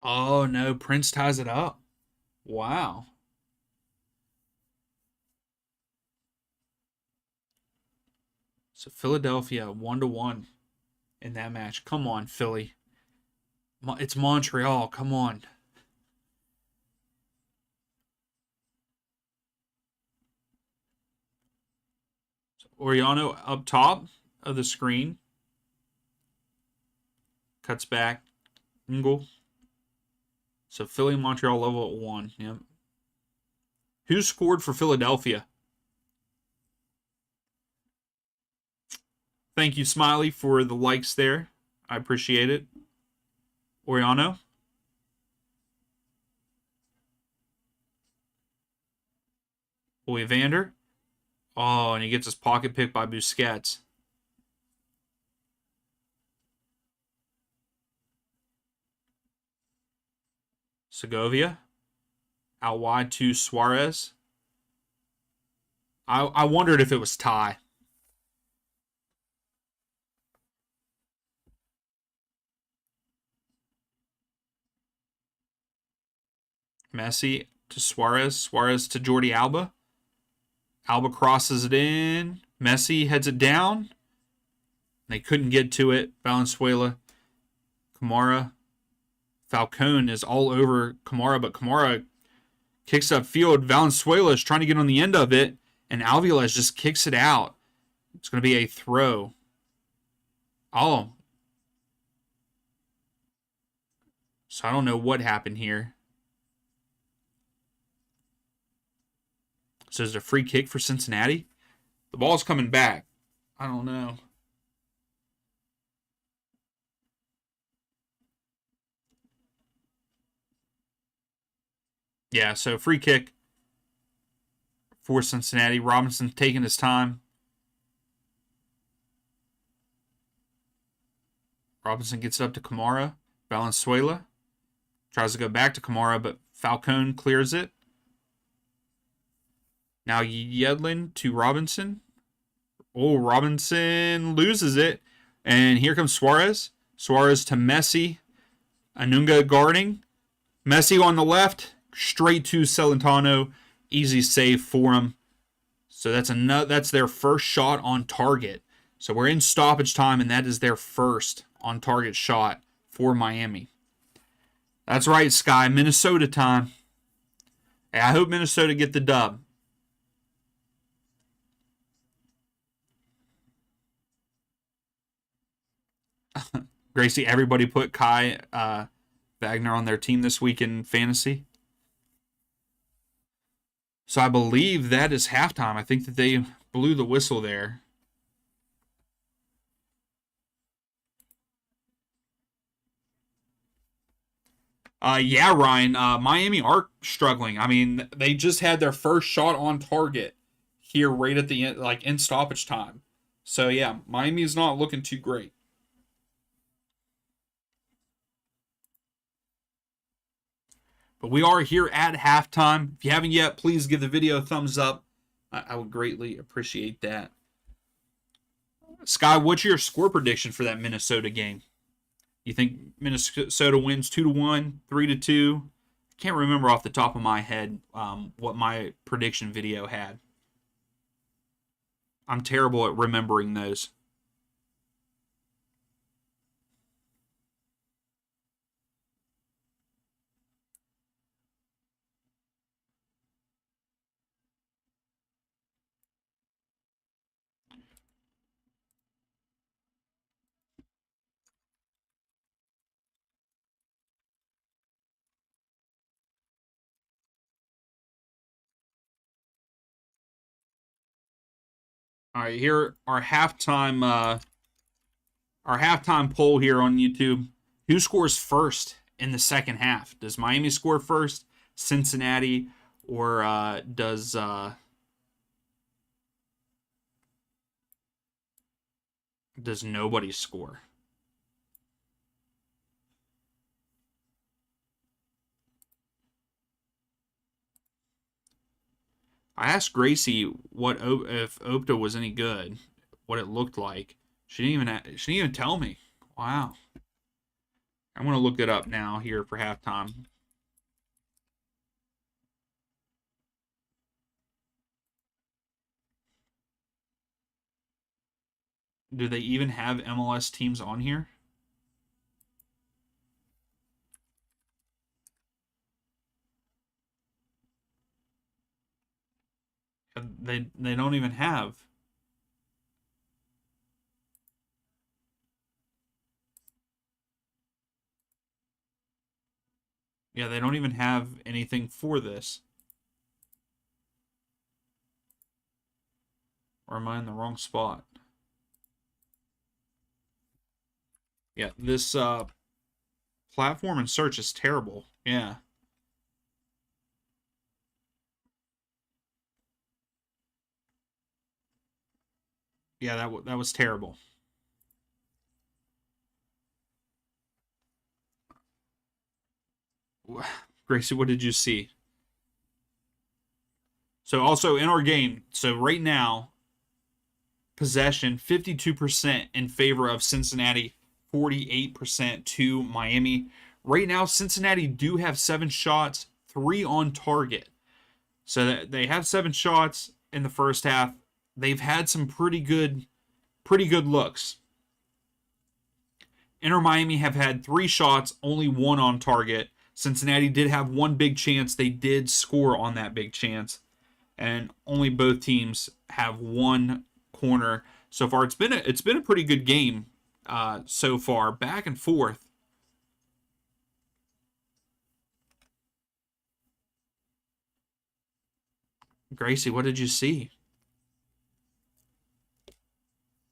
Oh no, Prince ties it up. Wow. So Philadelphia 1-1 in that match. Come on, Philly. It's Montreal. Come on. So Oriano up top of the screen. Cuts back. Ingle. So Philly and Montreal level at 1. Yep. Who scored for Philadelphia? Thank you, Smiley, for the likes there. I appreciate it. Oriano. Evander. Oh, and he gets his pocket picked by Busquets. Segovia. Out wide to Suarez. I wondered if it was tie. Messi to Suarez. Suarez to Jordi Alba. Alba crosses it in. Messi heads it down. They couldn't get to it. Valenzuela. Kamara. Falcone is all over Kamara, but Kamara kicks upfield. Valenzuela is trying to get on the end of it, and Alvarez just kicks it out. It's going to be a throw. Oh. So I don't know what happened here. So is it a free kick for Cincinnati? The ball's coming back. I don't know. Yeah, so free kick for Cincinnati. Robinson taking his time. Robinson gets it up to Kamara. Valenzuela tries to go back to Kamara, but Falcone clears it. Now Yedlin to Robinson. Oh, Robinson loses it. And here comes Suarez. Suarez to Messi. Anunga guarding. Messi on the left. Straight to Celentano. Easy save for him. So that's their first shot on target. So we're in stoppage time, and that is their first on target shot for Miami. That's right, Sky. Minnesota time. Hey, I hope Minnesota get the dub. Gracie, everybody put Kai Wagner on their team this week in fantasy. So I believe that is halftime. I think that they blew the whistle there. Yeah, Ryan. Miami are struggling. I mean, they just had their first shot on target here right at the end, like in stoppage time. So yeah, Miami is not looking too great. But we are here at halftime. If you haven't yet, please give the video a thumbs up. I would greatly appreciate that. Sky, what's your score prediction for that Minnesota game? You think Minnesota wins 2-1, 3-2? I can't remember off the top of my head what my prediction video had. I'm terrible at remembering those. All right, here our halftime poll here on YouTube. Who scores first in the second half? Does Miami score first, Cincinnati, or does nobody score? I asked Gracie what if Opta was any good, what it looked like. She didn't even tell me. Wow. I'm gonna look it up now here for halftime. Do they even have MLS teams on here? They don't even have. Yeah, they don't even have anything for this. Or am I in the wrong spot? Yeah, this platform and search is terrible. Yeah. Yeah, that was terrible. Gracie, what did you see? So also in our game, so right now, possession 52% in favor of Cincinnati, 48% to Miami. Right now, Cincinnati do have 7 shots, 3 on target. So they have 7 shots in the first half. They've had some pretty good looks. Inter Miami have had 3 shots, only 1 on target. Cincinnati did have 1 big chance. They did score on that big chance. And only both teams have 1 corner so far. It's been a pretty good game so far, back and forth. Gracie, what did you see?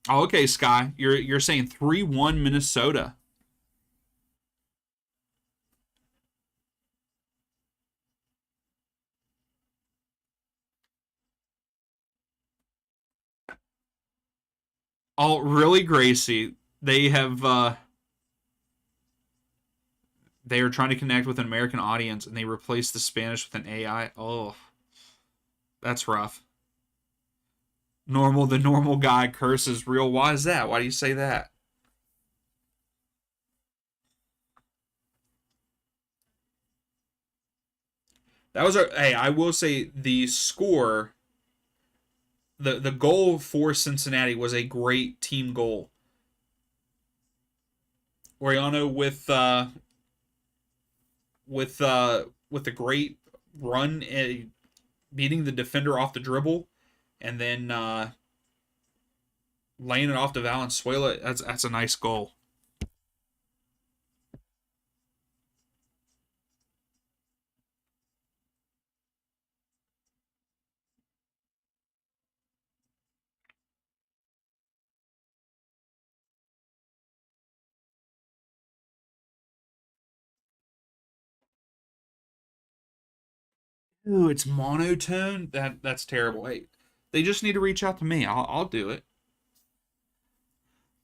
Oh, okay, Sky. You're saying 3-1 Minnesota. Oh, really, Gracie? They are trying to connect with an American audience and they replaced the Spanish with an AI. Oh, that's rough. The normal guy curses real. Why is that? Why do you say that? That was a hey, I will say the score, the goal for Cincinnati was a great team goal. Oriano with a great run, beating the defender off the dribble, and then laying it off to Valenzuela. That's a nice goal. Ooh, it's monotone. That's terrible. Hey, they just need to reach out to me. I'll do it.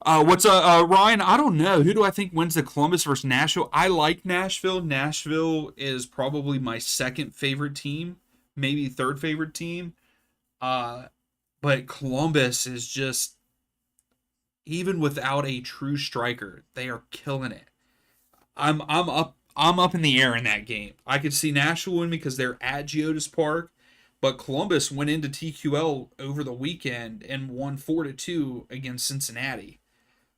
What's Ryan? I don't know. Who do I think wins the Columbus versus Nashville? I like Nashville. Nashville is probably my second favorite team, maybe third favorite team. Uh, but Columbus is just, even without a true striker, they are killing it. I'm up in the air in that game. I could see Nashville win because they're at Geodis Park, but Columbus went into TQL over the weekend and won 4-2 against Cincinnati.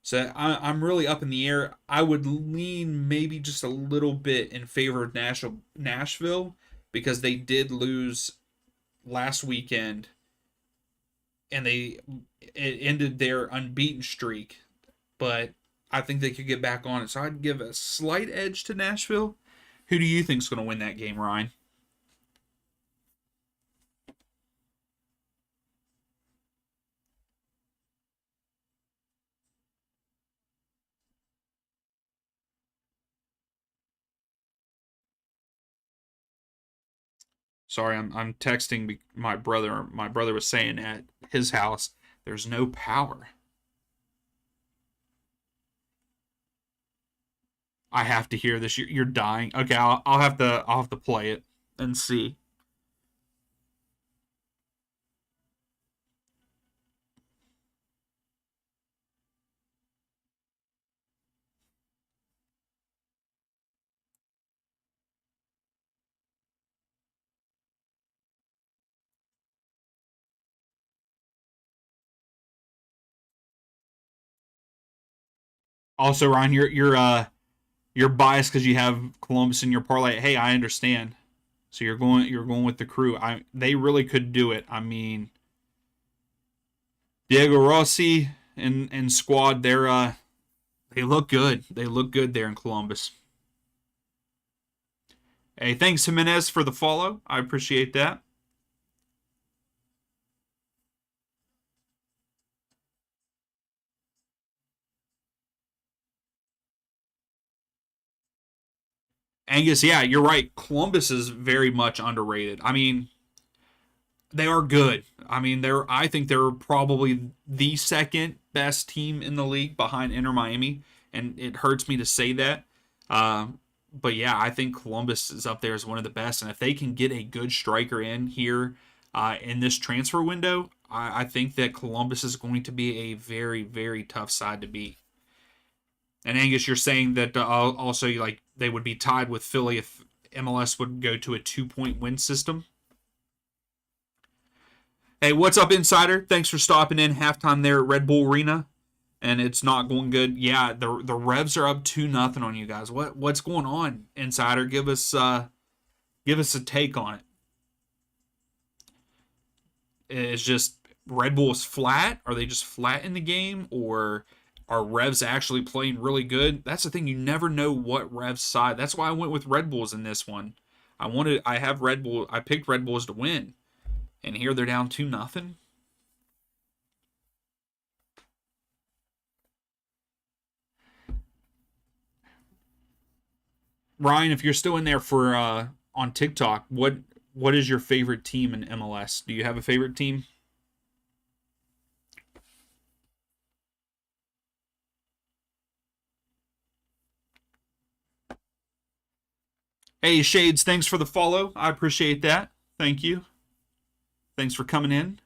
So I'm really up in the air. I would lean maybe just a little bit in favor of Nashville because they did lose last weekend and it ended their unbeaten streak. But I think they could get back on it. So I'd give a slight edge to Nashville. Who do you think's going to win that game, Ryan? Sorry, I'm texting my brother. My brother was saying at his house there's no power. I have to hear this. You're dying. Okay, I'll have to play it and see. Also, Ryan, you're biased because you have Columbus in your parlay. Hey, I understand. So you're going with the crew. They really could do it. I mean, Diego Rossi and squad, they look good. They look good there in Columbus. Hey, thanks Jimenez for the follow. I appreciate that. Angus, yeah, you're right. Columbus is very much underrated. I mean, they are good. I mean, I think they're probably the second best team in the league behind Inter Miami, and it hurts me to say that. But yeah, I think Columbus is up there as one of the best, and if they can get a good striker in here, in this transfer window, I think that Columbus is going to be a very, very tough side to beat. And Angus, you're saying that also like they would be tied with Philly if MLS would go to a 2-point win system. Hey, what's up, Insider? Thanks for stopping in. Halftime there at Red Bull Arena, and it's not going good. Yeah, the Revs are up 2-0 on you guys. What's going on, Insider? Give us a take on it. It's just Red Bull is flat. Are they just flat in the game, or are Revs actually playing really good? That's the thing. You never know what Revs side. That's why I went with Red Bulls in this one. I have Red Bull. I picked Red Bulls to win, and here they're down 2-0. Ryan, if you're still in there for on TikTok, what is your favorite team in MLS? Do you have a favorite team? Hey, Shades, thanks for the follow. I appreciate that. Thank you. Thanks for coming in.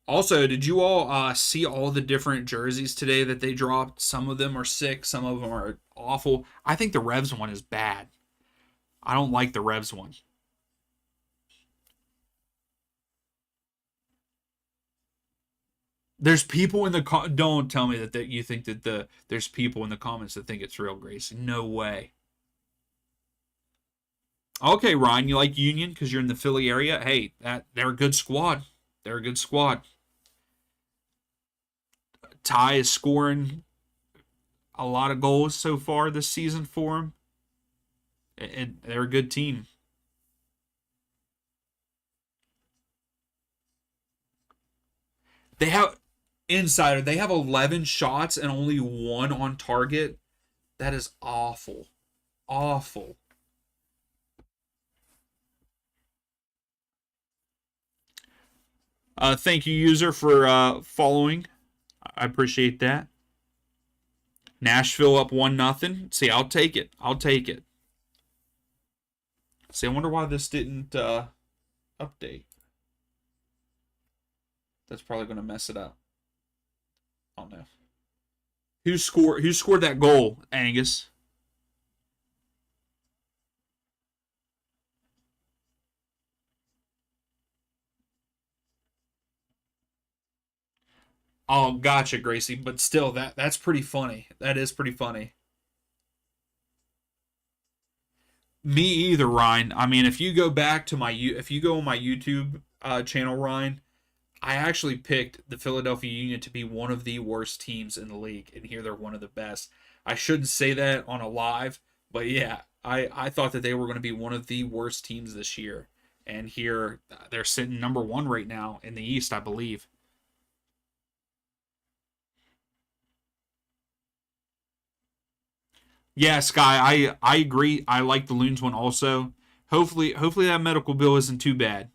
Also, did you all see all the different jerseys today that they dropped? Some of them are sick, some of them are awful. I think the Revs one is bad. I don't like the Revs one. There's people in the don't tell me that you think that there's people in the comments that think it's real, Gracie. No way. Okay, Ryan, you like Union because you're in the Philly area. Hey, they're a good squad. They're a good squad. Ty is scoring a lot of goals so far this season for him. And they're a good team. They have Insider. They have 11 shots and only 1 on target. That is awful. Awful. Thank you, user, for following. I appreciate that. Nashville up 1-0. See, I'll take it. I'll take it. See, I wonder why this didn't update. That's probably going to mess it up. Oh no. Who scored that goal, Angus? Oh, gotcha, Gracie. But still, that's pretty funny. That is pretty funny. Me either, Ryan. I mean, if you go back to if you go on my YouTube channel, Ryan, I actually picked the Philadelphia Union to be one of the worst teams in the league, and here they're one of the best. I shouldn't say that on a live, but yeah, I thought that they were going to be one of the worst teams this year, and here they're sitting number 1 right now in the East, I believe. Yeah, Sky, I agree. I like the Loons one also. Hopefully that medical bill isn't too bad.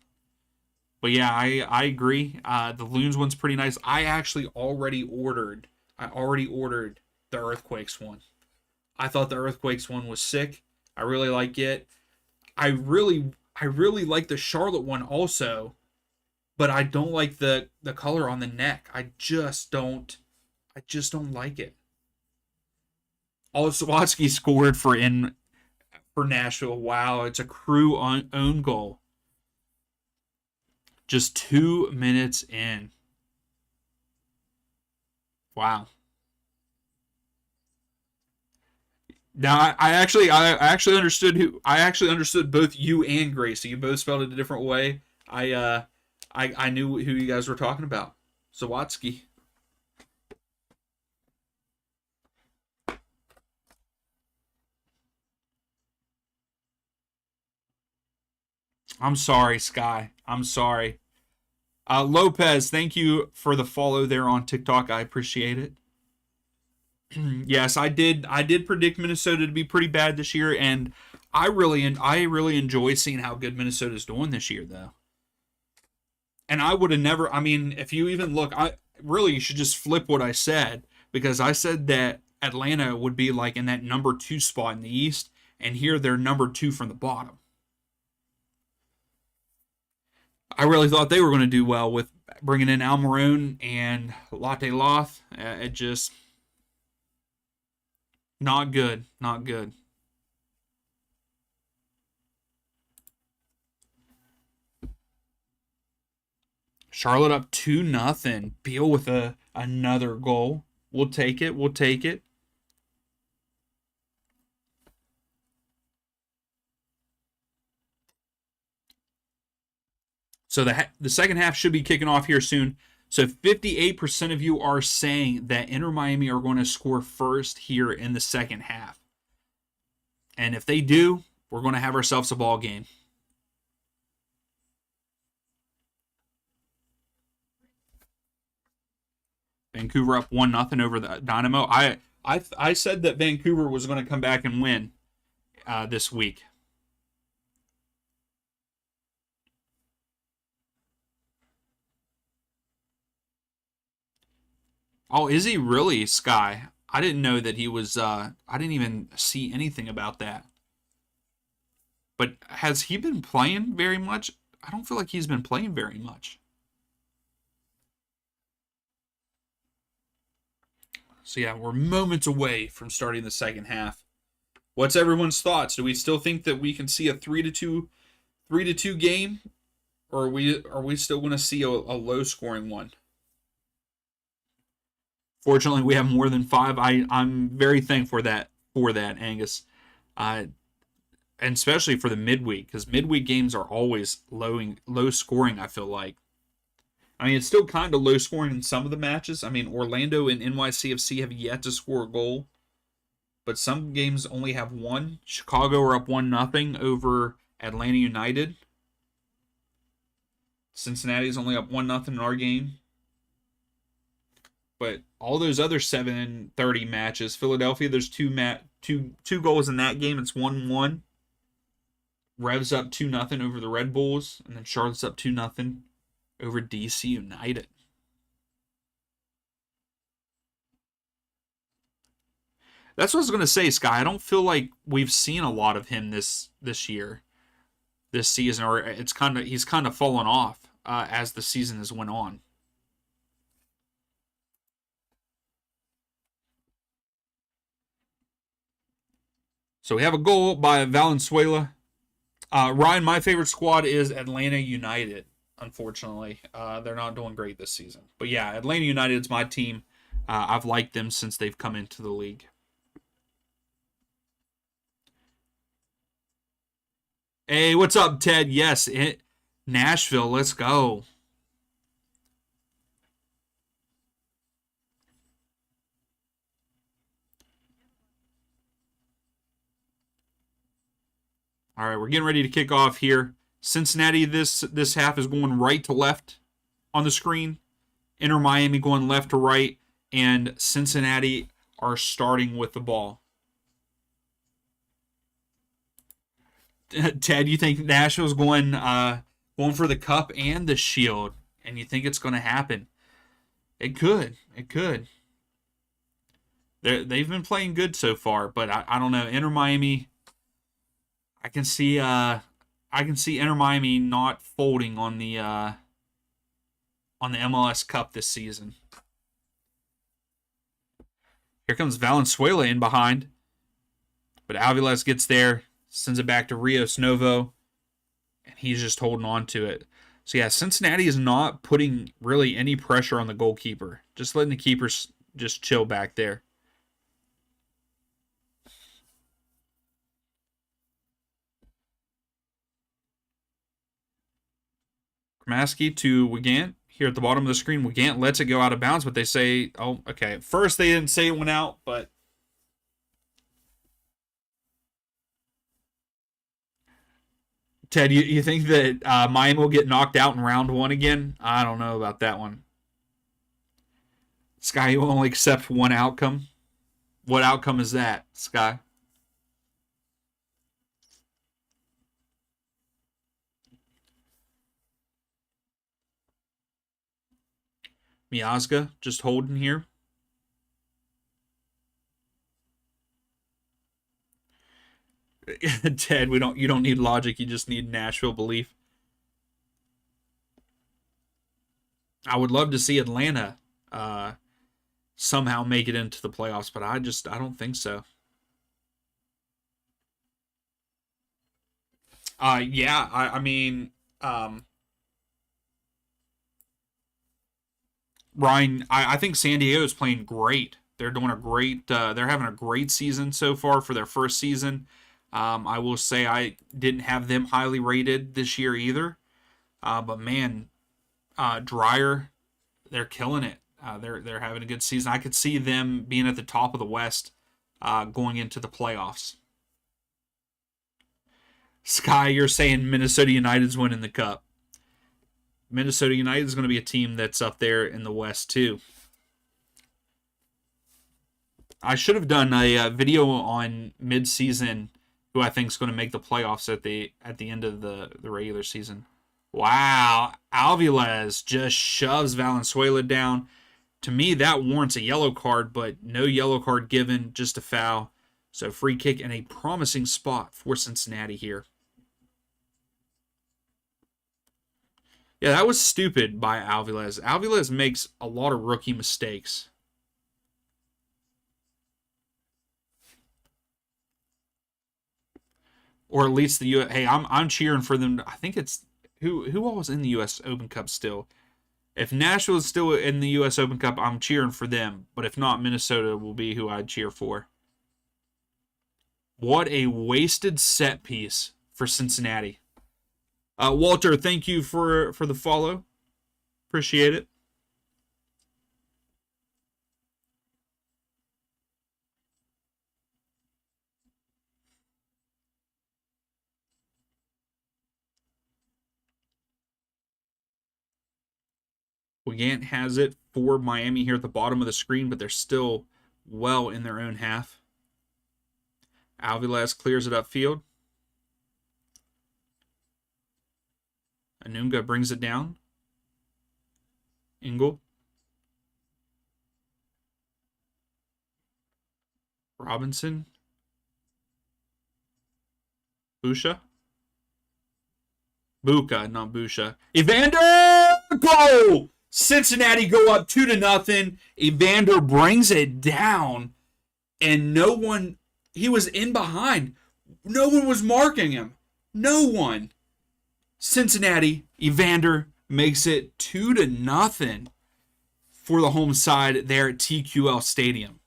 But yeah, I agree. The Loons one's pretty nice. I already ordered the Earthquakes one. I thought the Earthquakes one was sick. I really like it. I really like the Charlotte one also, but I don't like the color on the neck. I just don't like it. Also, Sawatsky scored for Nashville. Wow, it's a crew own goal. Just 2 minutes in. Wow. Now I actually understood both you and Gracie. You both spelled it a different way. I knew who you guys were talking about. Sawatsky. I'm sorry, Sky. I'm sorry. Lopez, thank you for the follow there on TikTok. I appreciate it. Yes, I did. I did predict Minnesota to be pretty bad this year, and I really enjoy seeing how good Minnesota's doing this year, though. And I would have never. I mean, if you even look, you should just flip what I said because I said that Atlanta would be like in that number 2 spot in the East, and here they're number 2 from the bottom. I really thought they were going to do well with bringing in Almiron and Latte Loth. It just not good, not good. Charlotte up 2-0. Beal with another goal. We'll take it. We'll take it. So the second half should be kicking off here soon. So 58% of you are saying that Inter Miami are going to score first here in the second half. And if they do, we're going to have ourselves a ball game. Vancouver up 1-0 over the Dynamo. I said that Vancouver was going to come back and win this week. Oh, is he really, Sky? I didn't know that he was. I didn't even see anything about that. But has he been playing very much? I don't feel like he's been playing very much. So yeah, we're moments away from starting the second half. What's everyone's thoughts? Do we still think that we can see a 3-2 game, or are we still going to see a low scoring one? Fortunately, we have more than 5. I'm very thankful for that, Angus, and especially for the midweek, because midweek games are always low scoring. I feel like. I mean, it's still kind of low scoring in some of the matches. I mean, Orlando and NYCFC have yet to score a goal, but some games only have one. Chicago are up 1-0 over Atlanta United. Cincinnati's only up 1-0 in our game. But all those other 7:30 matches, Philadelphia, there's two goals in that game. It's 1-1. Revs up 2-0 over the Red Bulls, and then Charlotte's up 2-0 over DC United. That's what I was going to say, Sky. I don't feel like we've seen a lot of him this year, this season, or he's kind of fallen off as the season has went on. So we have a goal by Valenzuela. Ryan, my favorite squad is Atlanta United. Unfortunately, they're not doing great this season. But yeah, Atlanta United is my team. I've liked them since they've come into the league. Hey, what's up, Ted? Yes, Nashville. Let's go. All right, we're getting ready to kick off here. Cincinnati, this half is going right to left on the screen. Inter Miami going left to right, and Cincinnati are starting with the ball. Ted, you think Nashville's going for the cup and the shield, and you think it's going to happen? It could. It could. They've been playing good so far, but I don't know. Inter Miami, I can see Inter Miami not folding on the MLS Cup this season. Here comes Valenzuela in behind, but Alvarez gets there, sends it back to Rios Novo, and he's just holding on to it. So yeah, Cincinnati is not putting really any pressure on the goalkeeper, just letting the keepers just chill back there. Kramaski to Wigant. Here at the bottom of the screen, Wigant lets it go out of bounds, but they say, oh, okay. At first, they didn't say it went out, but Ted, you think that Miami will get knocked out in round 1 again? I don't know about that one. Sky, you will only accept one outcome. What outcome is that, Sky? Miazga just holding here. Ted, you don't need logic, you just need Nashville belief. I would love to see Atlanta somehow make it into the playoffs, but I don't think so. Yeah, I mean, Ryan, I think San Diego is playing great. They're doing a great. They're having a great season so far for their first season. I will say I didn't have them highly rated this year either. But man, Dryer, they're killing it. They're having a good season. I could see them being at the top of the West going into the playoffs. Sky, you're saying Minnesota United's winning the cup. Minnesota United is going to be a team that's up there in the West too. I should have done a video on mid-season who I think is going to make the playoffs at the end of the regular season. Wow, Alvarez just shoves Valenzuela down. To me, that warrants a yellow card, but no yellow card given, just a foul. So free kick and a promising spot for Cincinnati here. Yeah, that was stupid by Alvarez. Alvarez makes a lot of rookie mistakes. Or at least the U.S. Hey, I'm cheering for them. I think it's who all was in the U.S. Open Cup still. If Nashville is still in the U.S. Open Cup, I'm cheering for them. But if not, Minnesota will be who I'd cheer for. What a wasted set piece for Cincinnati. Walter, thank you for the follow. Appreciate it. Wigant has it for Miami here at the bottom of the screen, but they're still well in their own half. Alvarez clears it upfield. Anunga brings it down. Engel. Robinson. Busha. Buka, not Busha. Evander! Goal! Cincinnati go up 2-0. Evander brings it down. And no one, he was in behind. No one was marking him. No one. Cincinnati, Evander makes it 2-0 for the home side there at TQL Stadium.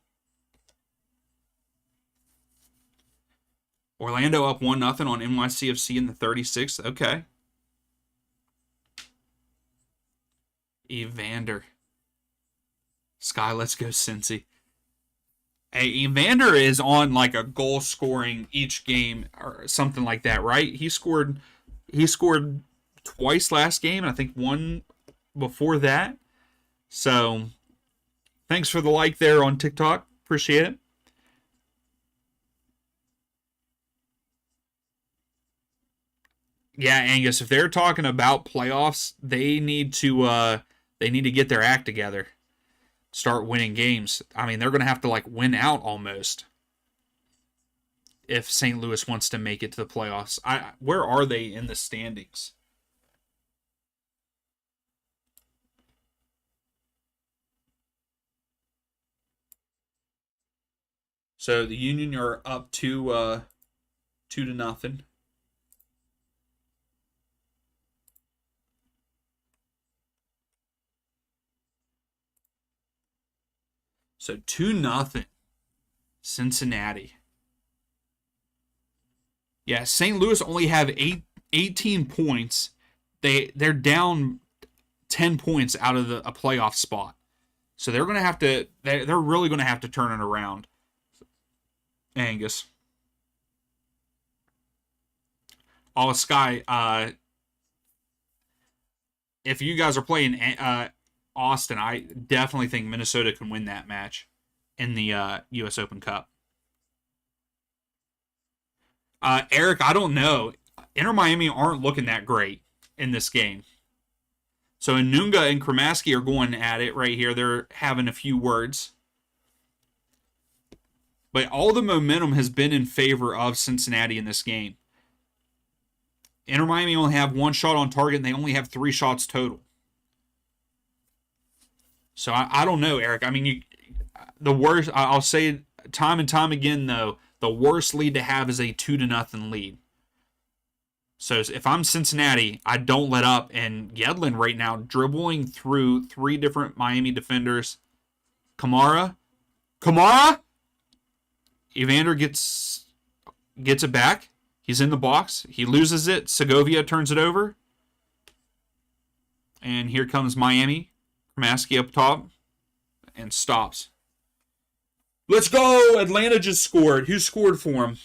Orlando up 1-0 on NYCFC in the 36th. Okay. Evander. Sky, let's go, Cincy. Hey, Evander is on like a goal scoring each game or something like that, right? He scored twice last game, and I think one before that. So, thanks for the like there on TikTok. Appreciate it. Yeah, Angus, if they're talking about playoffs, they need to get their act together. Start winning games. I mean, they're going to have to like win out almost if St. Louis wants to make it to the playoffs. Where are they in the standings? So the Union are up to 2-0. So 2-0. Cincinnati. Yeah, St. Louis only have 18 points. They're down 10 points out of a playoff spot. So they're gonna have to. They're really gonna have to turn it around. Angus. Oh, Sky. If you guys are playing Austin, I definitely think Minnesota can win that match in the U.S. Open Cup. Eric, I don't know. Inter Miami aren't looking that great in this game. So Anunga and Kramaski are going at it right here. They're having a few words. But all the momentum has been in favor of Cincinnati in this game. Inter Miami only have 1 shot on target, and they only have 3 shots total. So I don't know, Eric. I mean, the worst. I'll say time and time again, though, the worst lead to have is a 2-0 lead. So if I'm Cincinnati, I don't let up. And Yedlin right now dribbling through 3 different Miami defenders. Kamara. Evander gets it back. He's in the box. He loses it. Segovia turns it over. And here comes Miami. Kramaski up top. And stops. Let's go! Atlanta just scored. Who scored for him?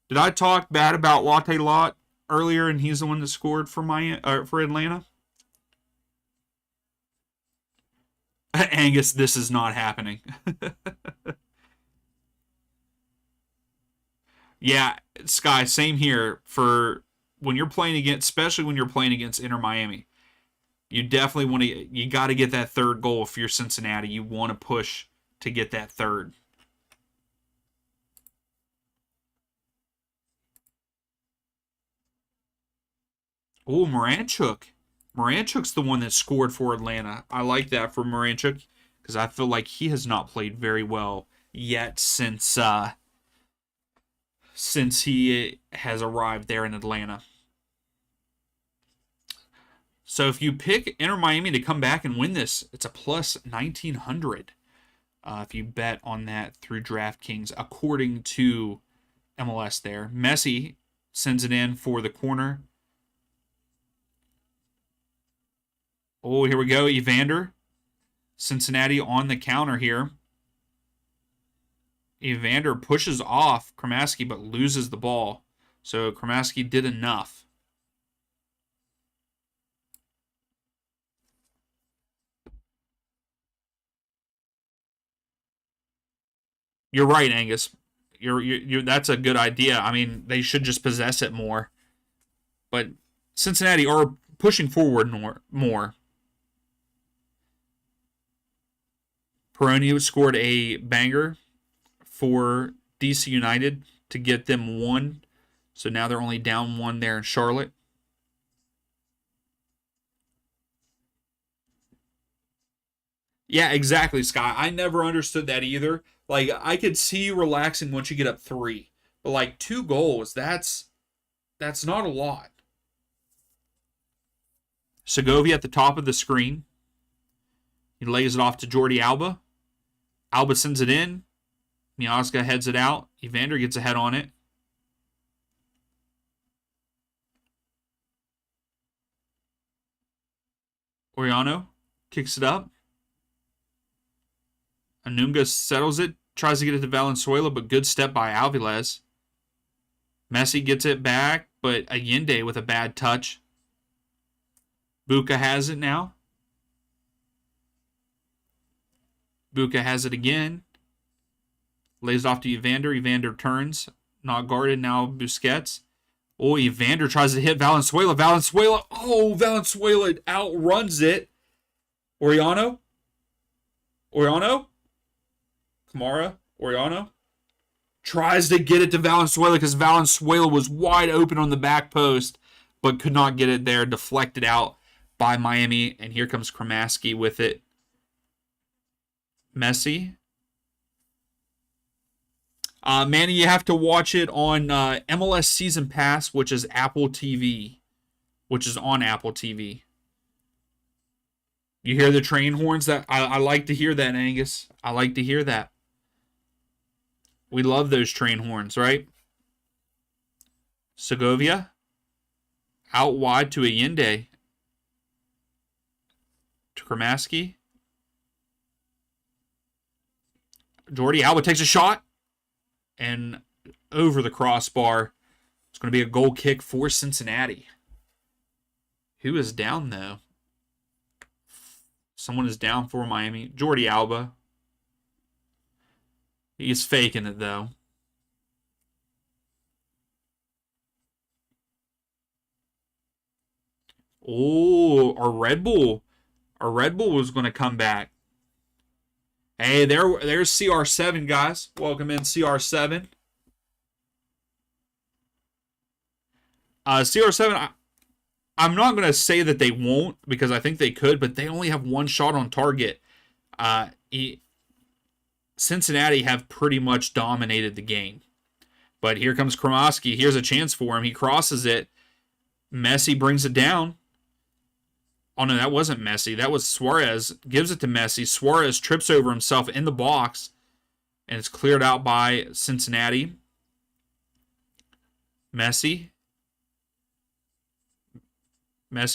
Did I talk bad about Watchalong earlier, and he's the one that scored for for Atlanta? Angus, this is not happening. Yeah, Sky, same here. For when you're playing against, especially when you're playing against Inter Miami, you definitely you got to get that 3rd goal if you're Cincinnati. You want to push to get that 3rd. Oh, Moranchuk. Moranchuk's the one that scored for Atlanta. I like that for Moranchuk because I feel like he has not played very well yet since he has arrived there in Atlanta. So if you pick Inter Miami to come back and win this, it's a plus 1,900 if you bet on that through DraftKings, according to MLS there. Messi sends it in for the corner. Oh, here we go. Evander. Cincinnati on the counter here. Evander pushes off Kramaski but loses the ball. So Kramaski did enough. You're right, Angus. That's a good idea. I mean, they should just possess it more. But Cincinnati are pushing forward more. Peroni scored a banger for DC United to get them 1. So now they're only down 1 there in Charlotte. Yeah, exactly, Scott. I never understood that either. Like, I could see you relaxing once you get up 3. But, like, 2 goals, that's not a lot. Segovia at the top of the screen. He lays it off to Jordi Alba. Alba sends it in. Miazga heads it out. Evander gets a head on it. Oriano kicks it up. Anunga settles it. Tries to get it to Valenzuela, but good step by Alvarez. Messi gets it back, but Allende with a bad touch. Buca has it now. Buca has it again. Lays it off to Evander. Evander turns. Not guarded. Now Busquets. Oh, Evander tries to hit Valenzuela. Oh, Valenzuela outruns it. Oriano. Kamara. Oriano. Tries to get it to Valenzuela because Valenzuela was wide open on the back post, but could not get it there. Deflected out by Miami. And here comes Kramaski with it. Messi. Manny, you have to watch it on MLS Season Pass, which is Apple TV, which is on Apple TV. You hear the train horns? That I like to hear that, Angus. I like to hear that. We love those train horns, right? Segovia. Out wide to Allende. To Kramaski. Jordi Alba takes a shot. And over the crossbar. It's going to be a goal kick for Cincinnati. Who is down, though? Someone is down for Miami. Jordi Alba. He's faking it, though. Oh, our Red Bull. Our Red Bull was going to come back. Hey, there's CR7, guys. Welcome in, CR7. CR7, I'm not going to say that they won't because I think they could, but they only have one shot on target. Cincinnati have pretty much dominated the game. But here comes Kromoski. Here's a chance for him. He crosses it. Messi brings it down. Oh, no, that wasn't Messi. That was Suarez. Gives it to Messi. Suarez trips over himself in the box, and it's cleared out by Cincinnati. Messi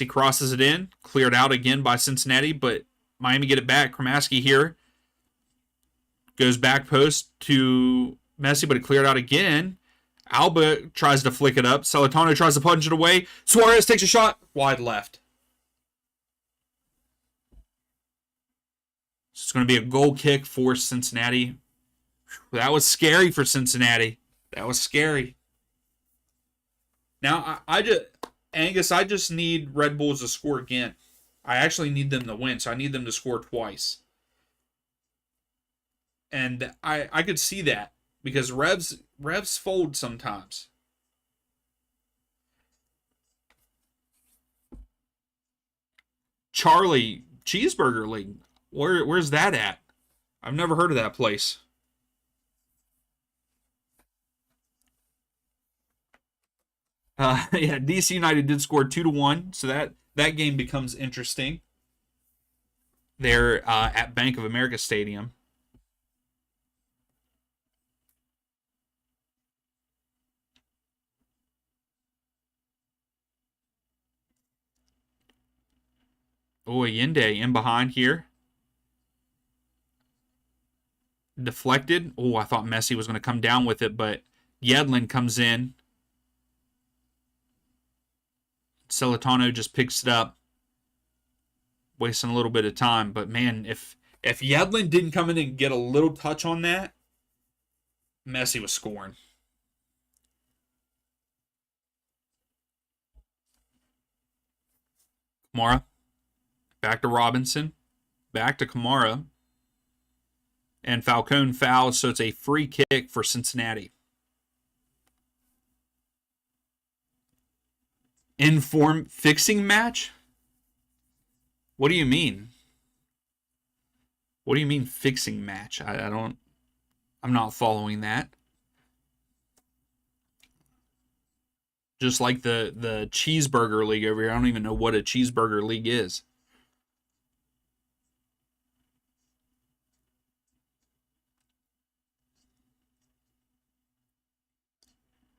crosses it in. Cleared out again by Cincinnati, but Miami get it back. Kromoski here goes back post to Messi, but it cleared out again. Alba tries to flick it up. Celentano tries to punch it away. Suarez takes a shot. Wide left. It's going to be a goal kick for Cincinnati. That was scary for Cincinnati. That was scary. Now, Angus, I just need Red Bulls to score again. I actually need them to win, so I need them to score twice. And I could see that because Revs fold sometimes. Charlie Cheeseburger League. Where's that at? I've never heard of that place. Yeah, DC United did score 2-1, so that game becomes interesting. They're at Bank of America Stadium. Oh, Allende in behind here. Deflected. Oh, I thought Messi was going to come down with it, but Yedlin comes in. Celentano just picks it up. Wasting a little bit of time. But, man, if Yedlin didn't come in and get a little touch on that, Messi was scoring. Kamara. Back to Robinson. Back to Kamara. And Falcone fouls, so it's a free kick for Cincinnati. Inform fixing match? What do you mean? What do you mean fixing match? I'm not following that. Just like the cheeseburger league over here. I don't even know what a cheeseburger league is.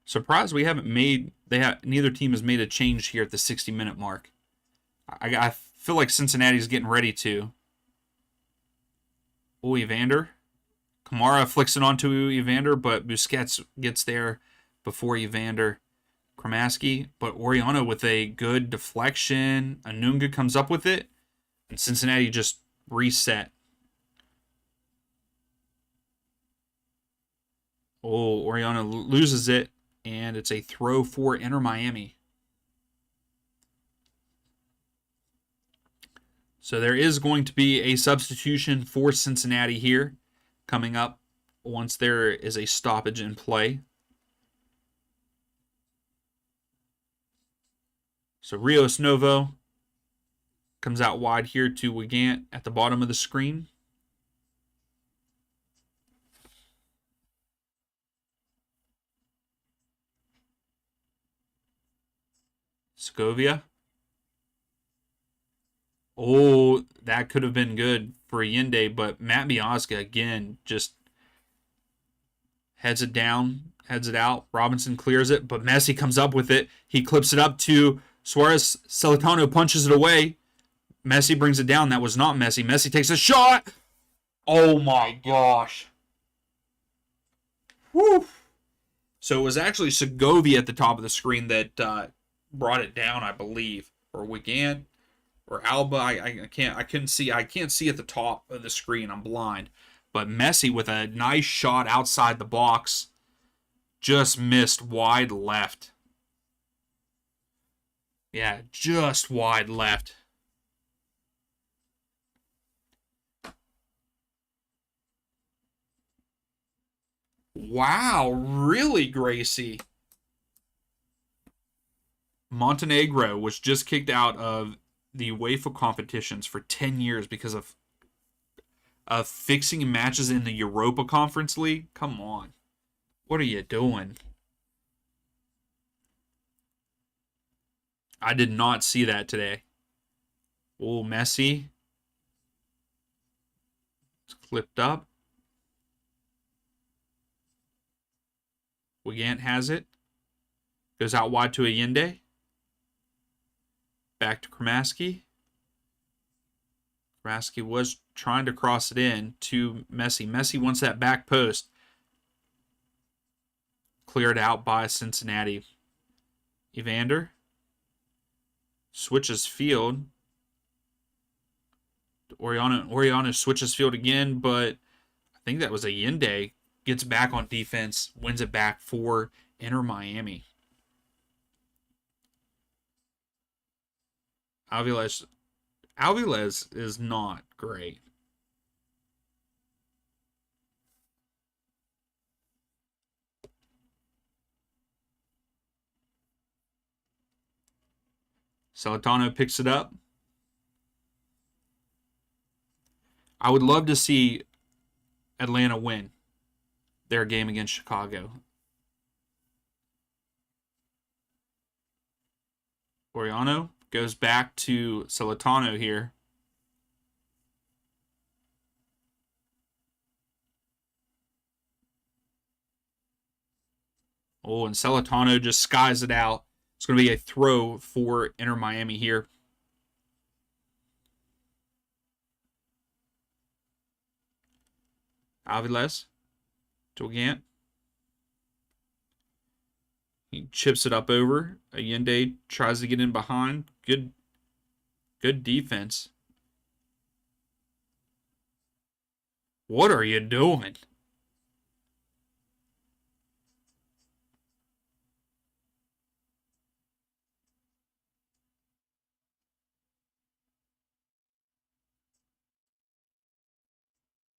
Surprised we haven't made. Neither team has made a change here at the 60-minute mark. I feel like Cincinnati's getting ready to. Oh, Evander. Kamara flicks it onto Evander, but Busquets gets there before Evander. Kromoski, but Oriano with a good deflection. Anunga comes up with it, and Cincinnati just reset. Oh, Oriano loses it, and it's a throw for Inter Miami. So there is going to be a substitution for Cincinnati here coming up once there is a stoppage in play. So Rios Novo comes out wide here to Wigant at the bottom of the screen. Segovia. Oh, that could have been good for Allende, but Matt Miazga again just heads it down, heads it out. Robinson clears it, but Messi comes up with it. He clips it up to Suarez. Celentano punches it away. Messi brings it down. That was not Messi. Messi takes a shot. Oh my gosh. Woo. So it was actually Segovia at the top of the screen that brought it down, I believe, or Wigan, or Alba. I can't see at the top of the screen. I'm blind. But Messi with a nice shot outside the box, just missed wide left. Yeah, just wide left. Wow, really, Gracie? Montenegro was just kicked out of the UEFA competitions for 10 years because of fixing matches in the Europa Conference League. Come on. What are you doing? I did not see that today. Oh, Messi. It's clipped up. Wigant has it. Goes out wide to Allende. Back to Kramaski. Kramaski was trying to cross it in to Messi. Messi wants that back post. Cleared out by Cincinnati. Evander switches field. Oriano switches field again, but I think that was Allende. Gets back on defense, wins it back for Inter Miami. Alvarez is not great. Celentano picks it up. I would love to see Atlanta win their game against Chicago. Oriano goes back to Celentano here. Oh, and Celentano just skies it out. It's going to be a throw for Inter Miami here. Aviles to Gant. He chips it up over. Allende tries to get in behind. Good defense. What are you doing?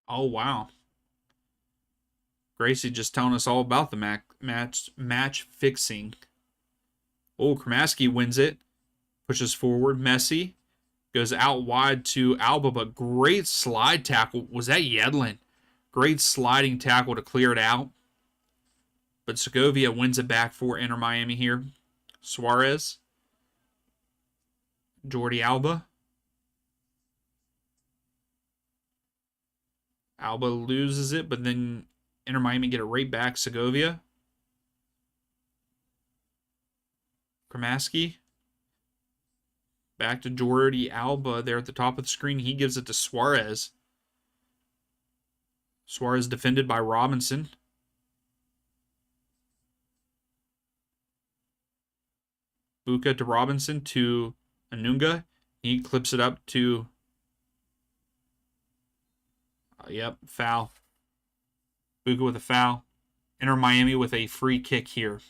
Oh, wow. Gracie just telling us all about the match fixing. Oh, Kramaski wins it. Pushes forward. Messi goes out wide to Alba, but great slide tackle. Was that Yedlin? Great sliding tackle to clear it out. But Segovia wins it back for Inter Miami here. Suarez. Jordi Alba. Alba loses it, but then Inter Miami get it right back. Segovia. Kramaski. Back to Jordi Alba there at the top of the screen. He gives it to Suarez. Suarez defended by Robinson. Buka to Robinson to Anunga. He clips it up to... yep, foul. Buka with a foul. Inter Miami with a free kick here.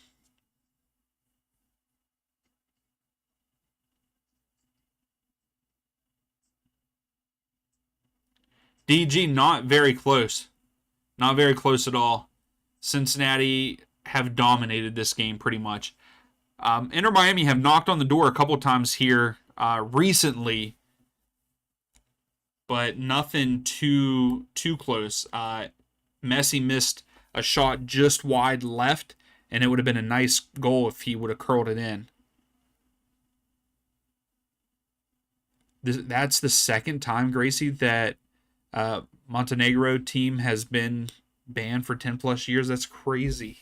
DG not very close. Not very close at all. Cincinnati have dominated this game pretty much. Inter Miami have knocked on the door a couple times here recently, but nothing too close. Messi missed a shot just wide left, and it would have been a nice goal if he would have curled it in. That's the second time, Gracie, that Montenegro team has been banned for 10 plus years. That's crazy.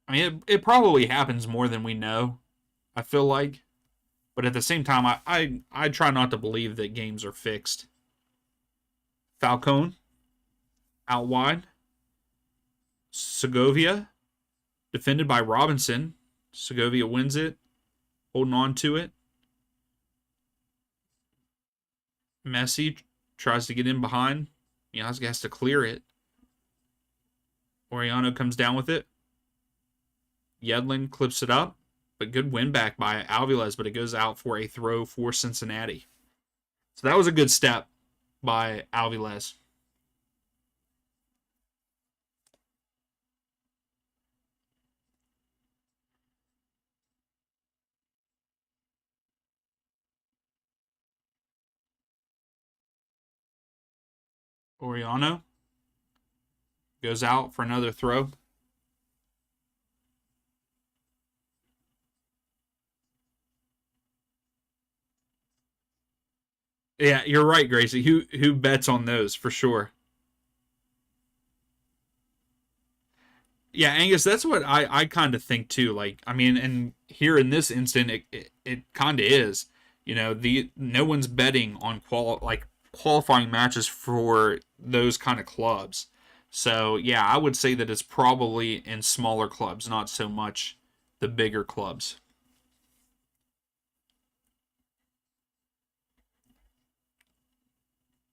I mean, it probably happens more than we know, I feel like. But at the same time, I try not to believe that games are fixed. Falcone, out wide. Segovia, defended by Robinson. Segovia wins it, holding on to it. Messi tries to get in behind. Yazga has to clear it. Oriano comes down with it. Yedlin clips it up, but good win back by Alvarez, but it goes out for a throw for Cincinnati. So that was a good step. by Alviles. Oriano goes out for another throw. Yeah, you're right, Gracie. Who bets on those for sure? Yeah, Angus, that's what I kind of think too. Like, I mean, and here in this instant, it kind of is. You know, the no one's betting on qualifying matches for those kind of clubs. So yeah, I would say that it's probably in smaller clubs, not so much the bigger clubs.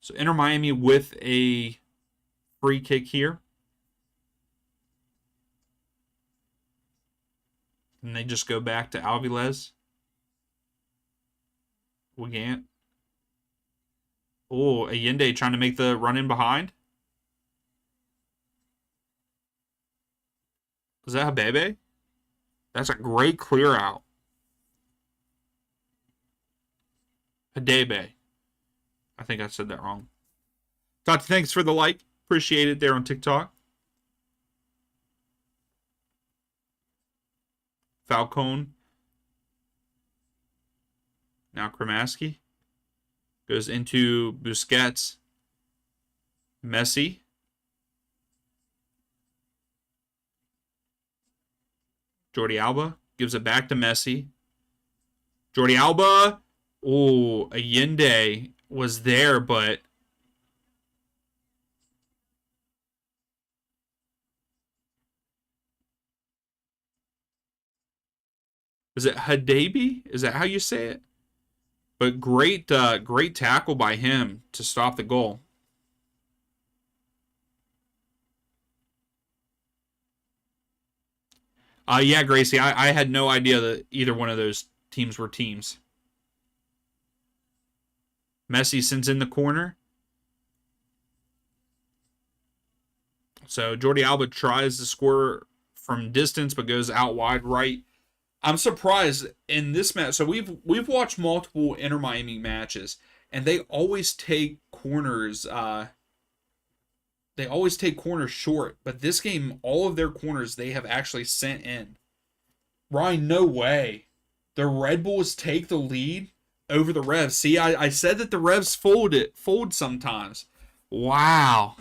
So Inter Miami with a free kick here, and they just go back to Alviles. Wigant. Oh, Allende trying to make the run in behind. Is that Habebe? That's a great clear out. Hadebe. I think I said that wrong. Tati, thanks for the like. Appreciate it there on TikTok. Falcone. Now Kramaski. Goes into Busquets. Messi. Jordi Alba gives it back to Messi. Jordi Alba. Oh, Allende was there, but is it Hadebe? Is that how you say it? But great tackle by him to stop the goal. Yeah, Gracie, I had no idea that either one of those teams were teams. Messi sends in the corner. So Jordi Alba tries to score from distance, but goes out wide right. I'm surprised in this match. So we've watched multiple Inter Miami matches, and they always take corners. They always take corners short, but this game, all of their corners they have actually sent in. Ryan, no way. The Red Bulls take the lead over the Revs. See, I said that the Revs fold sometimes. Wow.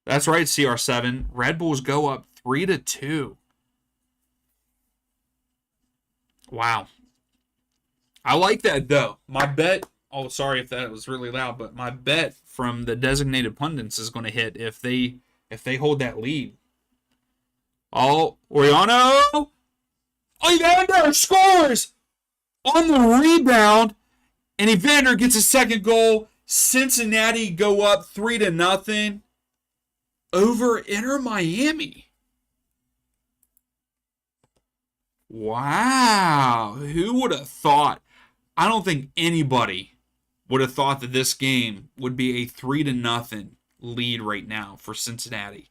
That's right, CR7. Red Bulls go up 3-2. Wow. I like that though. My bet, oh sorry if that was really loud, but my bet from the designated pundits is going to hit if they hold that lead. Oh, Oriano! Evander scores on the rebound, and Evander gets a second goal. Cincinnati go up 3-0 over Inter Miami. Wow. Who would have thought? I don't think anybody would have thought that this game would be a 3-0 lead right now for Cincinnati.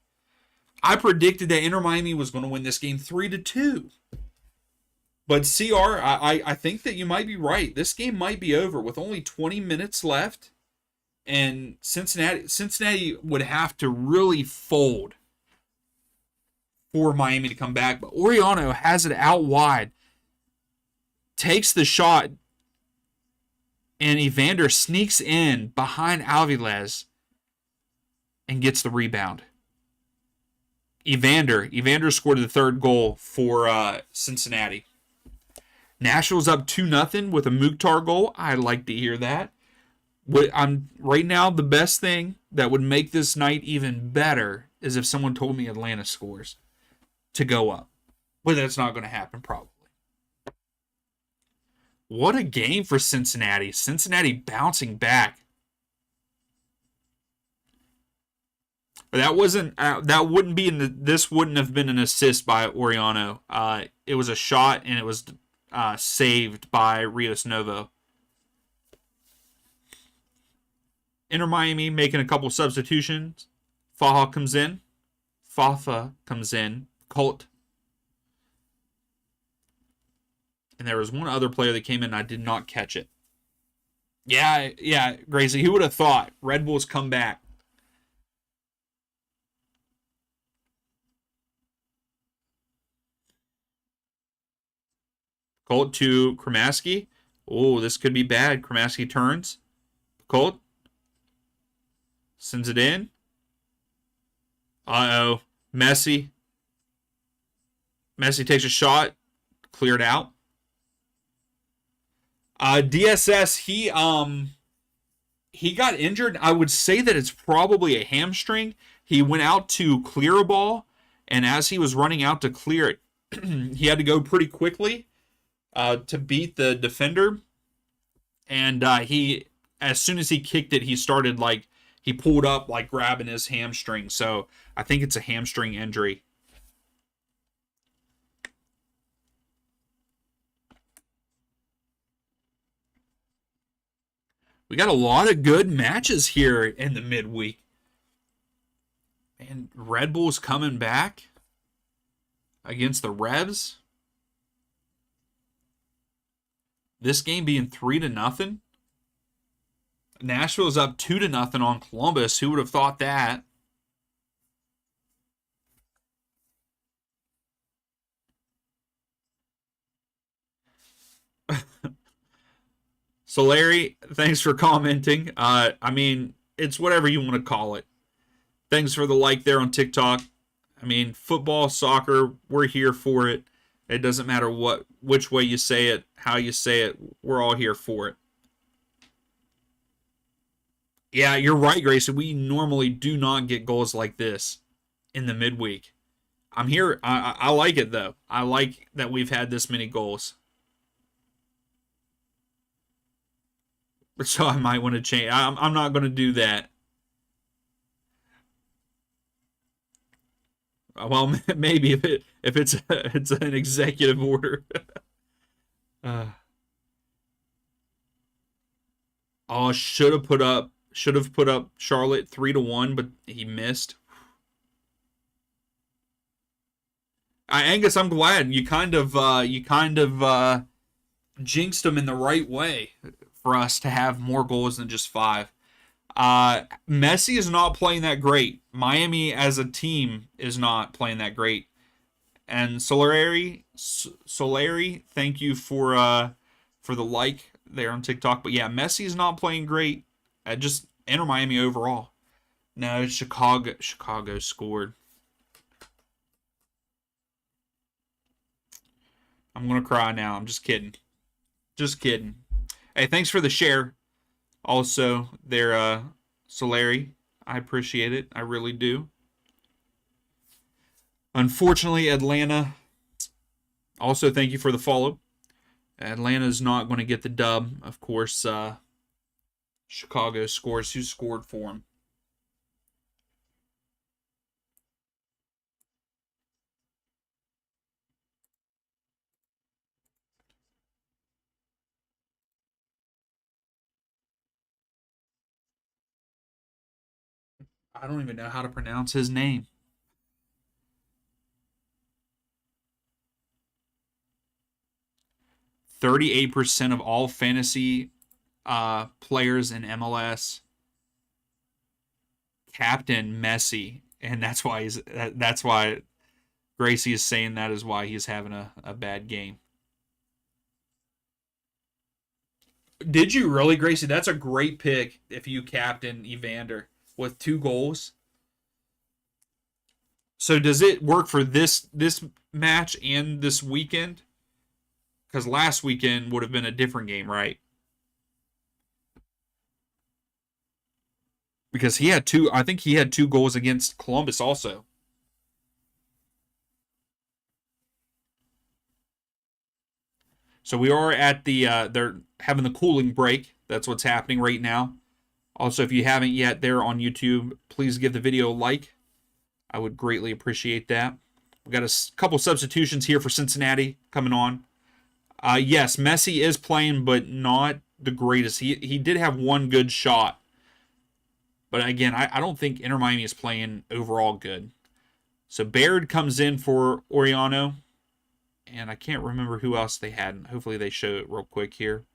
I predicted that Inter Miami was going to win this game 3-2. But CR, I think that you might be right. This game might be over with only 20 minutes left. And Cincinnati would have to really fold for Miami to come back. But Oriano has it out wide, takes the shot, and Evander sneaks in behind Alviles and gets the rebound. Evander scored the third goal for Cincinnati. Nashville's up 2-0 with a Mukhtar goal. I like to hear that. I'm right now, the best thing that would make this night even better is if someone told me Atlanta scores to go up. But that's not going to happen probably. What a game for Cincinnati. Cincinnati bouncing back. That wasn't. That wouldn't be in the. This wouldn't have been an assist by Oriano. It was a shot, and it was saved by Rios Novo. Inter Miami making a couple substitutions. Fafa comes in. Colt. And there was one other player that came in. I did not catch it. Yeah, Gracie. Who would have thought Red Bulls come back? Colt to Kramaski. Oh, this could be bad. Kramaski turns. Colt sends it in. Uh-oh. Messi takes a shot. Cleared out. DSS, he got injured. I would say that it's probably a hamstring. He went out to clear a ball, and as he was running out to clear it, he had to go pretty quickly to beat the defender. And he, as soon as he kicked it, he started he pulled up grabbing his hamstring. So I think it's a hamstring injury. We got a lot of good matches here in the midweek. And Red Bull's coming back against the Revs. This game being 3-0. Nashville's up 2-0 on Columbus. Who would have thought that? Solari, thanks for commenting. I mean, it's whatever you want to call it. Thanks for the like there on TikTok. I mean, football, soccer, we're here for it. It doesn't matter which way you say it, how you say it. We're all here for it. Yeah, you're right, Grayson. We normally do not get goals like this in the midweek. I'm here. I like it, though. I like that we've had this many goals. So I might want to change. I'm not going to do that. Well, maybe if it's an executive order. Should have put up Charlotte 3-1, but he missed. Angus, I'm glad you kind of jinxed him in the right way for us to have more goals than just 5. Messi is not playing that great. Miami as a team is not playing that great. And Solari, thank you for the like there on TikTok. But yeah, Messi is not playing great. Just Inter Miami overall. No, Chicago scored. I'm gonna cry now. I'm just kidding. Hey, thanks for the share. Also, there, Solari. I appreciate it. I really do. Unfortunately, Atlanta. Also, thank you for the follow. Atlanta's not going to get the dub. Of course, Chicago scores. Who scored for them? I don't even know how to pronounce his name. %38 of all fantasy players in MLS captain Messi, and that's why Gracie is saying that is why he's having a bad game. Did you really, Gracie? That's a great pick if you captain Evander with 2 goals. So does it work for this match and this weekend? Because last weekend would have been a different game, right? Because he had 2. I think he had 2 goals against Columbus also. So we are at the they're having the cooling break. That's what's happening right now. Also, if you haven't yet there on YouTube, please give the video a like. I would greatly appreciate that. We got a couple substitutions here for Cincinnati coming on. Yes, Messi is playing, but not the greatest. He did have one good shot But again, I don't think Inter Miami is playing overall good. So Baird comes in for Oriano, and I can't remember who else they had. Hopefully they show it real quick here.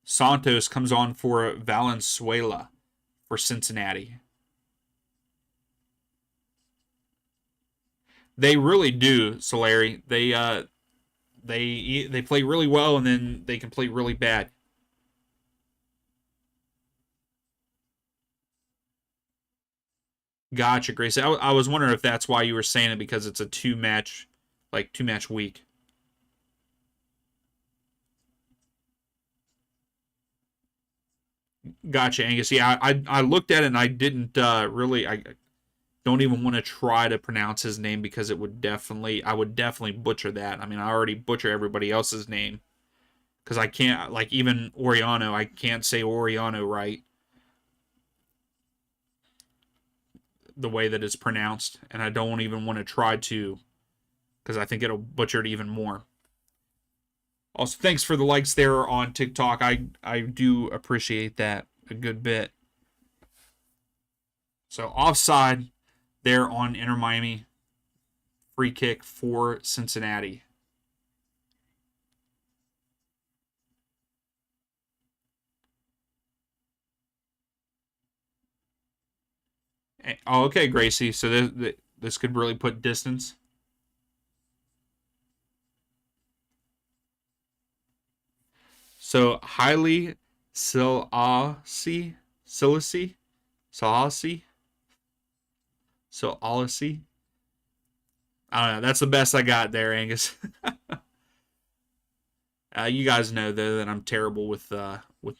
Santos comes on for Valenzuela for Cincinnati. They really do, Solari. They play really well, and then they can play really bad. Gotcha, Grace. I was wondering if that's why you were saying it, because it's a two match week. Gotcha, Angus. Yeah, I looked at it and I didn't really. I don't even want to try to pronounce his name because I would definitely butcher that. I mean, I already butcher everybody else's name because I can't, like, even Oriano, I can't say Oriano right the way that it's pronounced, and I don't even want to try to because I think it'll butcher it even more. Also, thanks for the likes there on TikTok. I do appreciate that a good bit. So offside there on Inter Miami. Free kick for Cincinnati. Oh, okay, Gracie. So this could really put distance. So Haile Selassie, Selassie, Selassie, Selassie. I don't know. That's the best I got there, Angus. You guys know though that I'm terrible with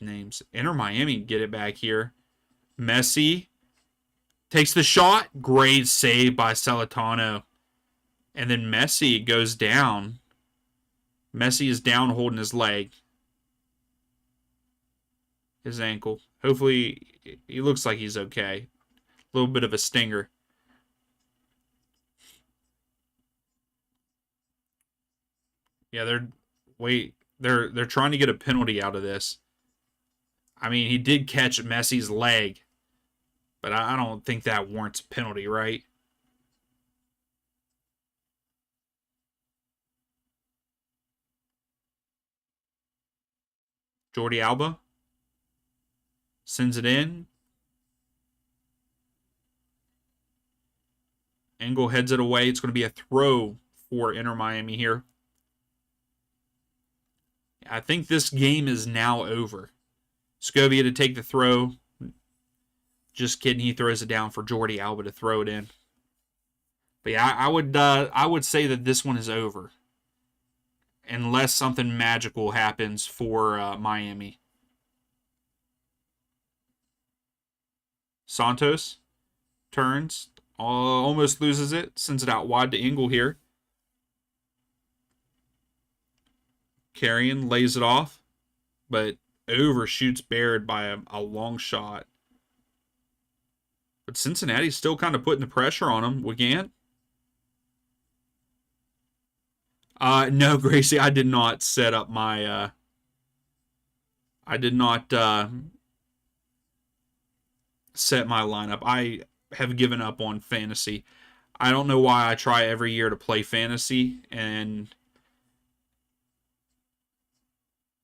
names. Inter Miami get it back here. Messi takes the shot. Great save by Celentano. And then Messi goes down. Messi is down holding his leg. His ankle. Hopefully, he looks like he's okay. A little bit of a stinger. Yeah, they're trying to get a penalty out of this. I mean, he did catch Messi's leg, but I don't think that warrants a penalty, right? Jordi Alba sends it in. Engel heads it away. It's going to be a throw for Inter Miami here. I think this game is now over. Scovia to take the throw. Just kidding. He throws it down for Jordi Alba to throw it in. But yeah, I would say that this one is over, unless something magical happens for Miami. Santos turns, almost loses it, sends it out wide to Engel here. Carrion lays it off, but overshoots Baird by a long shot. But Cincinnati's still kind of putting the pressure on him. Wigant. No, Gracie, I did not set up my. I did not set my lineup. I have given up on fantasy. I don't know why I try every year to play fantasy and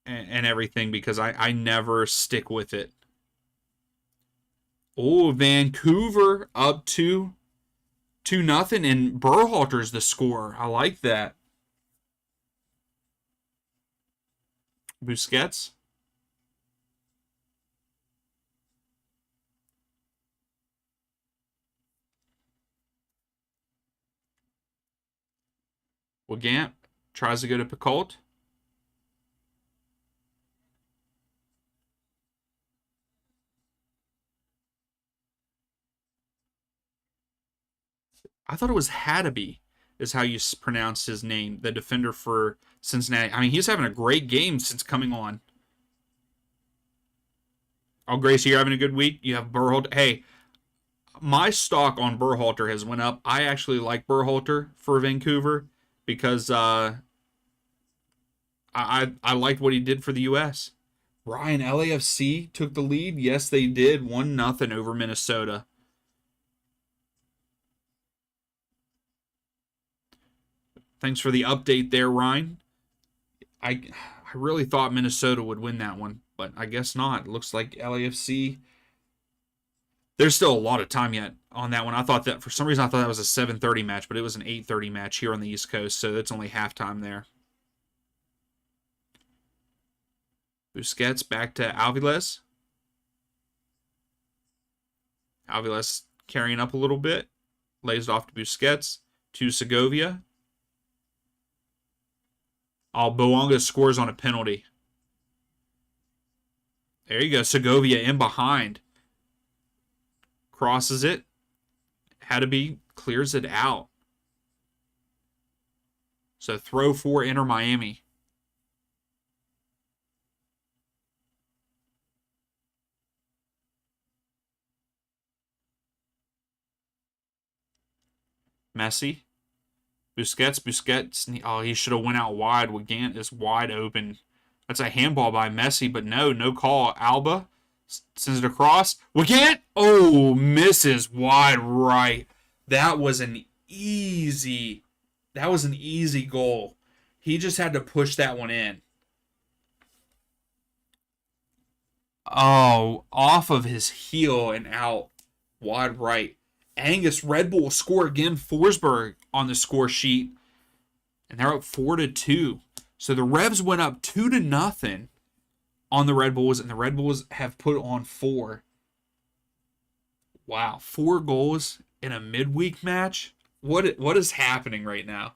everything, because I never stick with it. Oh, Vancouver up 2-0, and Berhalter's the scorer. I like that. Busquets. Wigant tries to go to Picoult. I thought it was Haddaby is how you pronounce his name, the defender for Cincinnati. I mean, he's having a great game since coming on. Oh, Gracie, you're having a good week. You have Berhalter. Hey, my stock on Berhalter has went up. I actually like Berhalter for Vancouver because I liked what he did for the U.S. Ryan, LAFC took the lead. Yes, they did. 1-0 over Minnesota. Thanks for the update there, Ryan. I really thought Minnesota would win that one, but I guess not. It looks like LAFC. There's still a lot of time yet on that one. I thought that for some reason I thought that was a 7:30 match, but it was an 8:30 match here on the East Coast, so that's only halftime there. Busquets back to Alvarez. Alvarez carrying up a little bit. Lays it off to Busquets. To Segovia. Boanga scores on a penalty. There you go. Segovia in behind. Crosses it. Had to be. Clears it out. So throw for Inter Miami. Messi. Busquets. Oh, he should have went out wide. Wigant is wide open. That's a handball by Messi, but no call. Alba sends it across. Wigant. Oh, misses wide right. That was an easy goal. He just had to push that one in. Oh, off of his heel and out. Wide right. Angus, Red Bull score again. Forsberg on the score sheet. And they're up 4-2. So the Revs went up 2-0 on the Red Bulls, and the Red Bulls have put on 4. Wow, 4 goals in a midweek match? What is happening right now?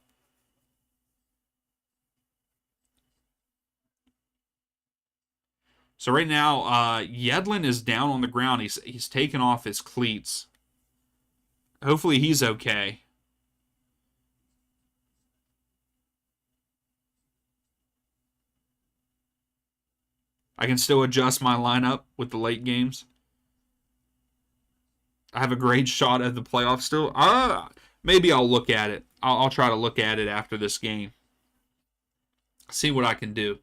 So right now, Yedlin is down on the ground. He's taken off his cleats. Hopefully he's okay. I can still adjust my lineup with the late games. I have a great shot at the playoffs still. Maybe I'll look at it. I'll try to look at it after this game. See what I can do.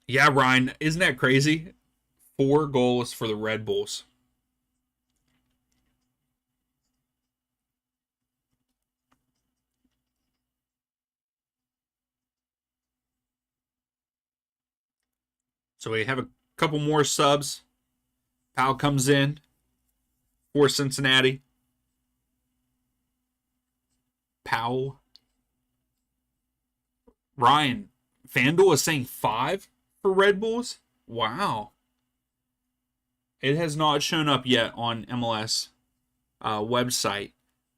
Yeah, Ryan, isn't that crazy? 4 goals for the Red Bulls. So we have a couple more subs. Powell comes in for Cincinnati. Powell. Ryan, FanDuel is saying 5 for Red Bulls? Wow. It has not shown up yet on MLS website.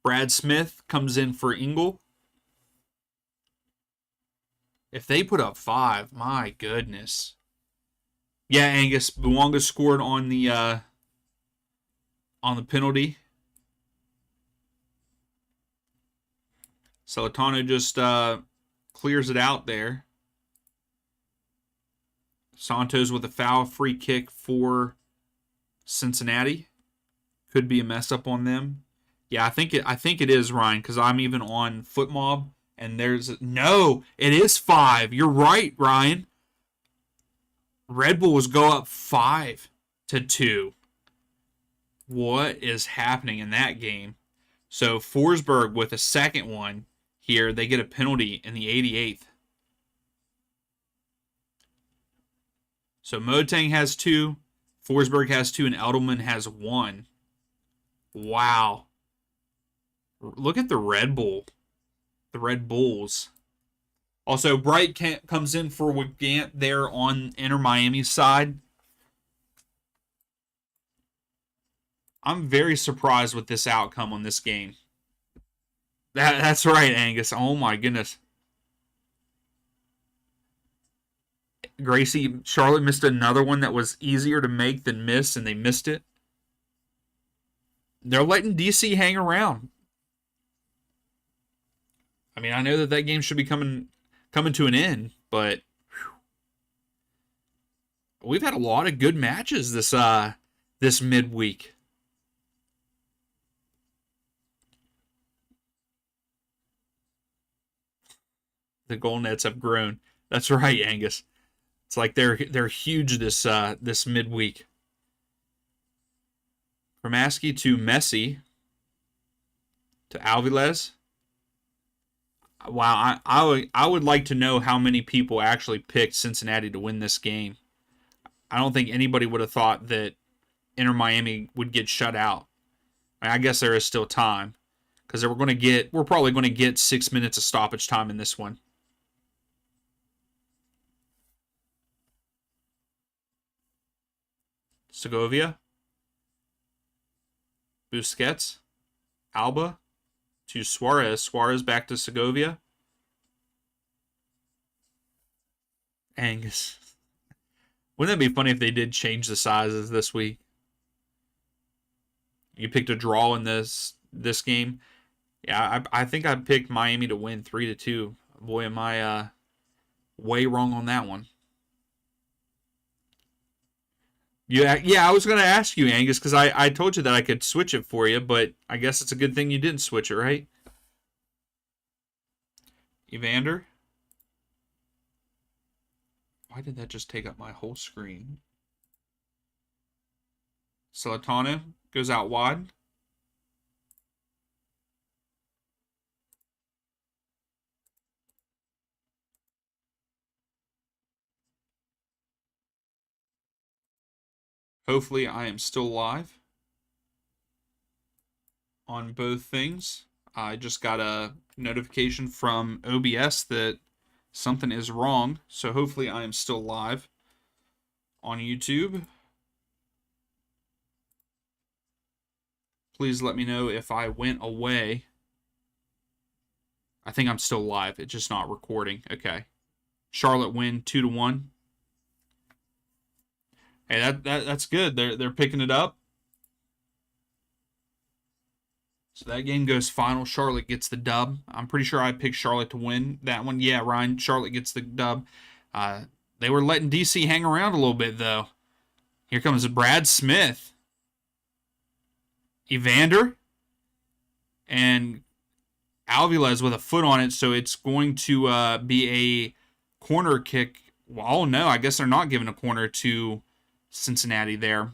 Brad Smith comes in for Engel. If they put up 5, my goodness. Yeah, Angus, Buonga scored on the penalty. Celentano just clears it out there. Santos with a foul, free kick for Cincinnati. Could be a mess up on them. Yeah, I think it is, Ryan, because I'm even on FootMob, and no, it is 5. You're right, Ryan. Red Bulls go up 5-2. What is happening in that game? So Forsberg with a second one here. They get a penalty in the 88th. So Motang has 2, Forsberg has 2, and Edelman has 1. Wow. Look at the Red Bull. The Red Bulls. Also, Bright comes in for Wigant there on Inter Miami's side. I'm very surprised with this outcome on this game. That's right, Angus. Oh my goodness. Gracie, Charlotte missed another one that was easier to make than miss, and they missed it. They're letting DC hang around. I mean, I know that game should be coming to an end, but we've had a lot of good matches this midweek. The goal nets have grown. That's right, Angus. It's like they're huge this midweek. From Askey to Messi to Alvarez. Wow, I would like to know how many people actually picked Cincinnati to win this game. I don't think anybody would have thought that Inter Miami would get shut out. I guess there is still time because we're probably going to get 6 minutes of stoppage time in this one. Segovia, Busquets, Alba to Suarez. Suarez back to Segovia. Angus. Wouldn't that be funny if they did change the sizes this week? You picked a draw in this game. Yeah, I think I picked Miami to win 3-2. Boy, am I way wrong on that one. Yeah, I was going to ask you, Angus, because I told you that I could switch it for you, but I guess it's a good thing you didn't switch it, right? Evander. Why did that just take up my whole screen? Salatano goes out wide. Hopefully I am still live on both things. I just got a notification from OBS that something is wrong, so hopefully I am still live on YouTube. Please let me know if I went away. I think I'm still live. It's just not recording. Okay. Charlotte win 2-1. Hey, that's good. They're picking it up. So that game goes final. Charlotte gets the dub. I'm pretty sure I picked Charlotte to win that one. Yeah, Ryan, Charlotte gets the dub. They were letting DC hang around a little bit, though. Here comes Brad Smith. Evander. And Alvarez with a foot on it, so it's going to be a corner kick. Well, oh, no, I guess they're not giving a corner to Cincinnati there.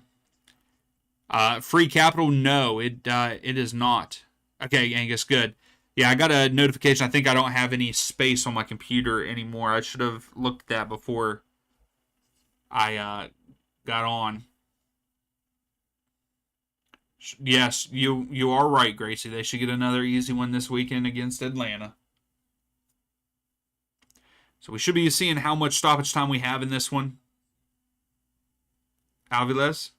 Free capital, no, it is not. Okay, Angus, good. Yeah, I got a notification. I think I don't have any space on my computer anymore. I should have looked at that before I got on. Yes, you are right, Gracie. They should get another easy one this weekend against Atlanta. So we should be seeing how much stoppage time we have in this one. Alvarez.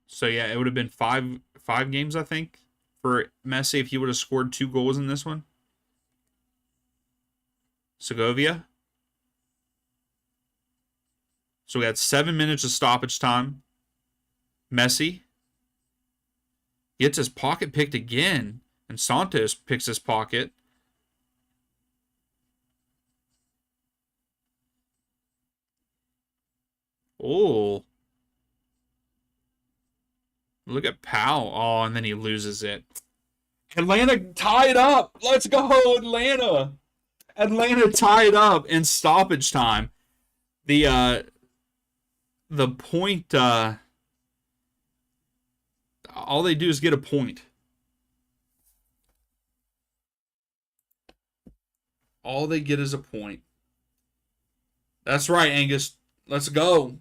So yeah, it would have been five games, I think, for Messi if he would have scored 2 goals in this one. Segovia. So we had 7 minutes of stoppage time. Messi gets his pocket picked again, and Santos picks his pocket. Oh. Look at Powell. Oh, and then he loses it. Atlanta tied up. Let's go, Atlanta. Atlanta tied up in stoppage time. The point, all they do is get a point. All they get is a point. That's right, Angus. Let's go.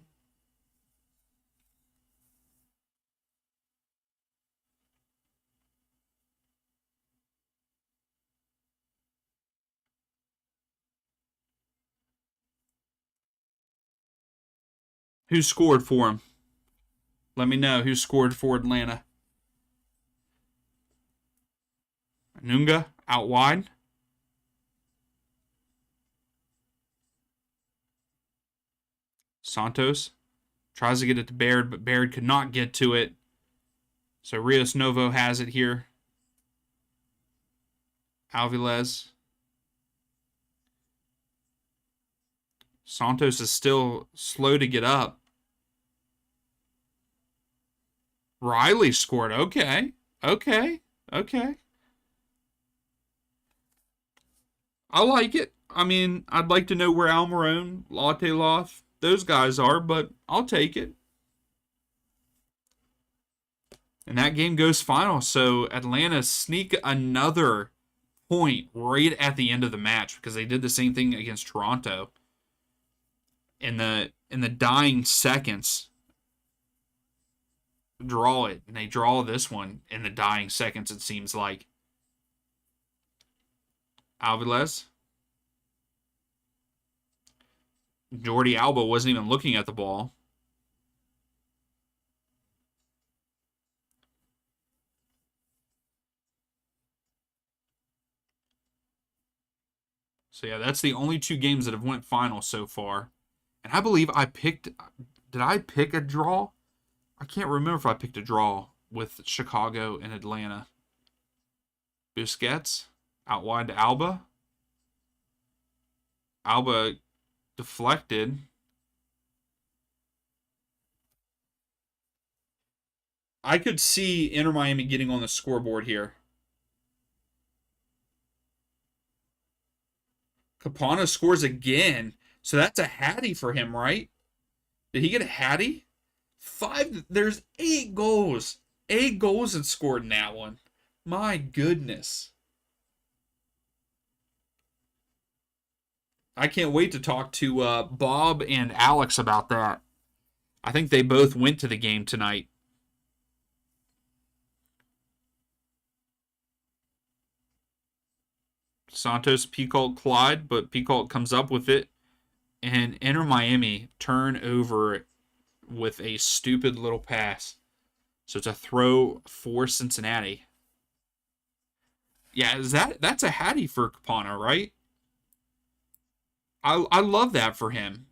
Who scored for him? Let me know who scored for Atlanta. Nunga out wide. Santos tries to get it to Baird, but Baird could not get to it. So Rios Novo has it here. Alvarez. Santos is still slow to get up. Riley scored. Okay. Okay. Okay. I like it. I mean, I'd like to know where Almiron, Latte Loft, those guys are, but I'll take it. And that game goes final. So Atlanta sneak another point right at the end of the match because they did the same thing against Toronto. In the dying seconds, draw it. And they draw this one in the dying seconds, it seems like. Alvarez. Jordi Alba wasn't even looking at the ball. So yeah, that's the only two games that have went final so far. And I believe did I pick a draw? I can't remember if I picked a draw with Chicago and Atlanta. Busquets out wide to Alba. Alba deflected. I could see Inter Miami getting on the scoreboard here. Capana scores again. So that's a hattie for him, right? Did he get a hattie? There's 8 goals. 8 goals and scored in that one. My goodness. I can't wait to talk to Bob and Alex about that. I think they both went to the game tonight. Santos, Picoult, Clyde, but Picoult comes up with it. And Inter Miami turn over with a stupid little pass. So it's a throw for Cincinnati. Yeah, that's a hattie for Capana, right? I love that for him.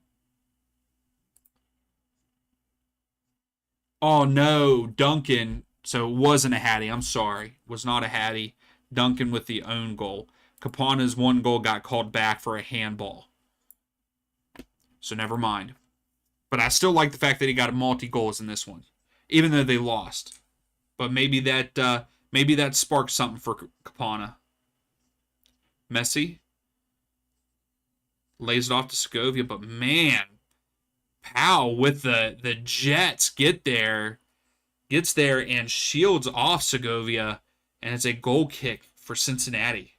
Oh no, Duncan. So it wasn't a hattie. I'm sorry. Was not a hattie. Duncan with the own goal. Capana's one goal got called back for a handball. So never mind. But I still like the fact that he got multi-goals in this one, even though they lost. But maybe that sparked something for Capana. Messi lays it off to Segovia, but man, Powell with the Jets gets there and shields off Segovia, and it's a goal kick for Cincinnati.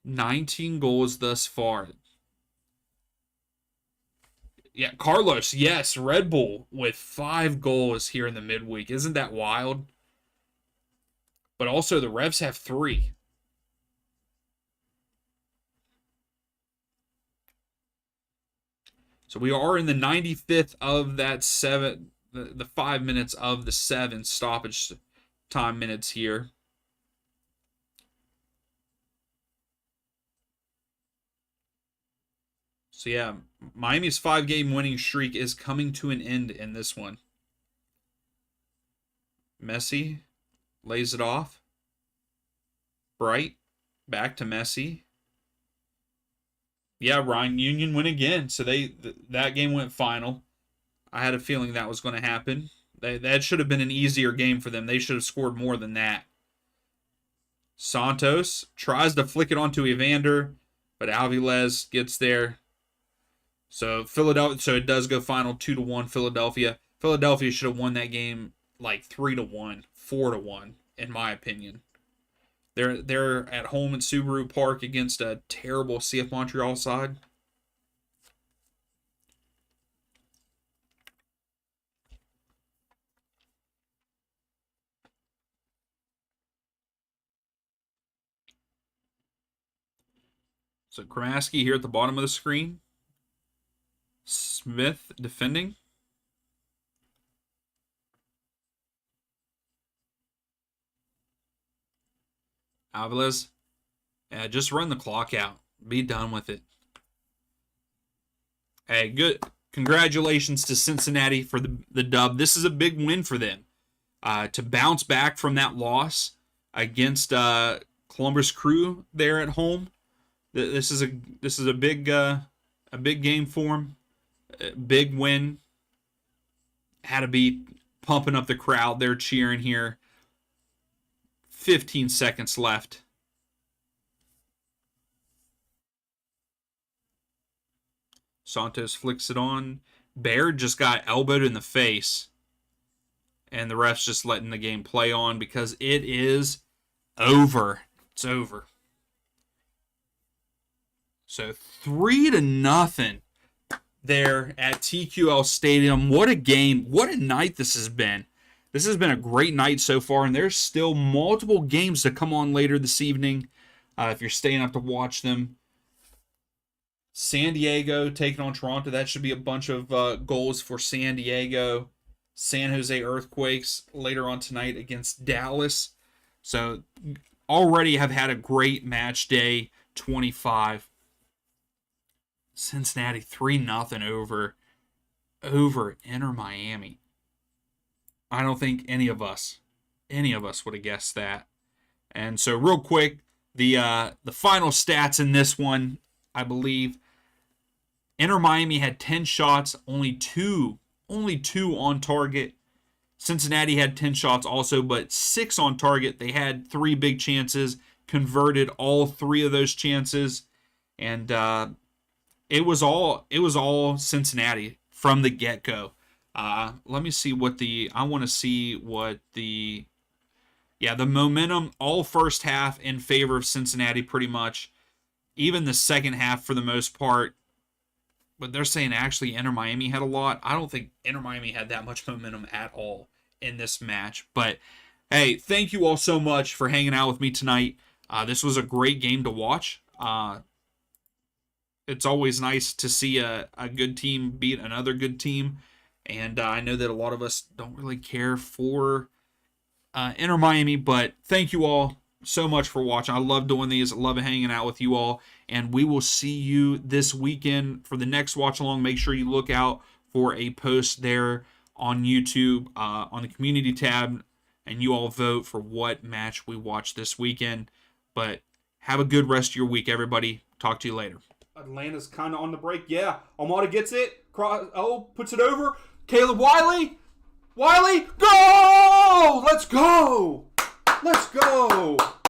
19 goals thus far. Yeah, Carlos, yes, Red Bull with 5 goals here in the midweek. Isn't that wild? But also the Revs have 3. So we are in the 95th of that 7, the 5 minutes of the 7 stoppage time minutes here. So yeah, Miami's 5-game winning streak is coming to an end in this one. Messi lays it off. Bright back to Messi. Yeah, Ryan Union win again. So that game went final. I had a feeling that was going to happen. That should have been an easier game for them. They should have scored more than that. Santos tries to flick it onto Evander, but Alvarez gets there. So it does go final 2-1 Philadelphia. Philadelphia should have won that game like 3-1, 4-1, in my opinion. They're at home at Subaru Park against a terrible CF Montreal side. So Kramaski here at the bottom of the screen. Smith defending. Alvarez. Yeah, just run the clock out. Be done with it. Hey, good. Congratulations to Cincinnati for the dub. This is a big win for them. To bounce back from that loss against Columbus Crew there at home. This is a big game for him. Big win. Had to be pumping up the crowd. They're cheering here. 15 seconds left. Santos flicks it on. Baird just got elbowed in the face. And the ref's just letting the game play on because it is over. It's over. So 3-0 there at TQL Stadium. What a game. What a night this has been. This has been a great night so far, and there's still multiple games to come on later this evening if you're staying up to watch them. San Diego taking on Toronto. That should be a bunch of goals for San Diego. San Jose Earthquakes later on tonight against Dallas. So already have had a great match day 25. Cincinnati 3-0 over Inter Miami. I don't think any of us would have guessed that. And so real quick, the final stats in this one, I believe Inter Miami had 10 shots, only two on target. Cincinnati had 10 shots also, but 6 on target. They had 3 big chances, converted all 3 of those chances, and it was all Cincinnati from the get-go. Let me see I want to see what the momentum all first half in favor of Cincinnati pretty much. Even the second half for the most part. But they're saying actually Inter Miami had a lot. I don't think Inter Miami had that much momentum at all in this match. But hey, thank you all so much for hanging out with me tonight. This was a great game to watch. It's always nice to see a good team beat another good team. And I know that a lot of us don't really care for Inter Miami, but thank you all so much for watching. I love doing these. I love hanging out with you all. And we will see you this weekend for the next watch along. Make sure you look out for a post there on YouTube on the community tab. And you all vote for what match we watch this weekend. But have a good rest of your week, everybody. Talk to you later. Atlanta's kind of on the break. Yeah. Almada gets it. Puts it over. Caleb Wiley. Go! Let's go!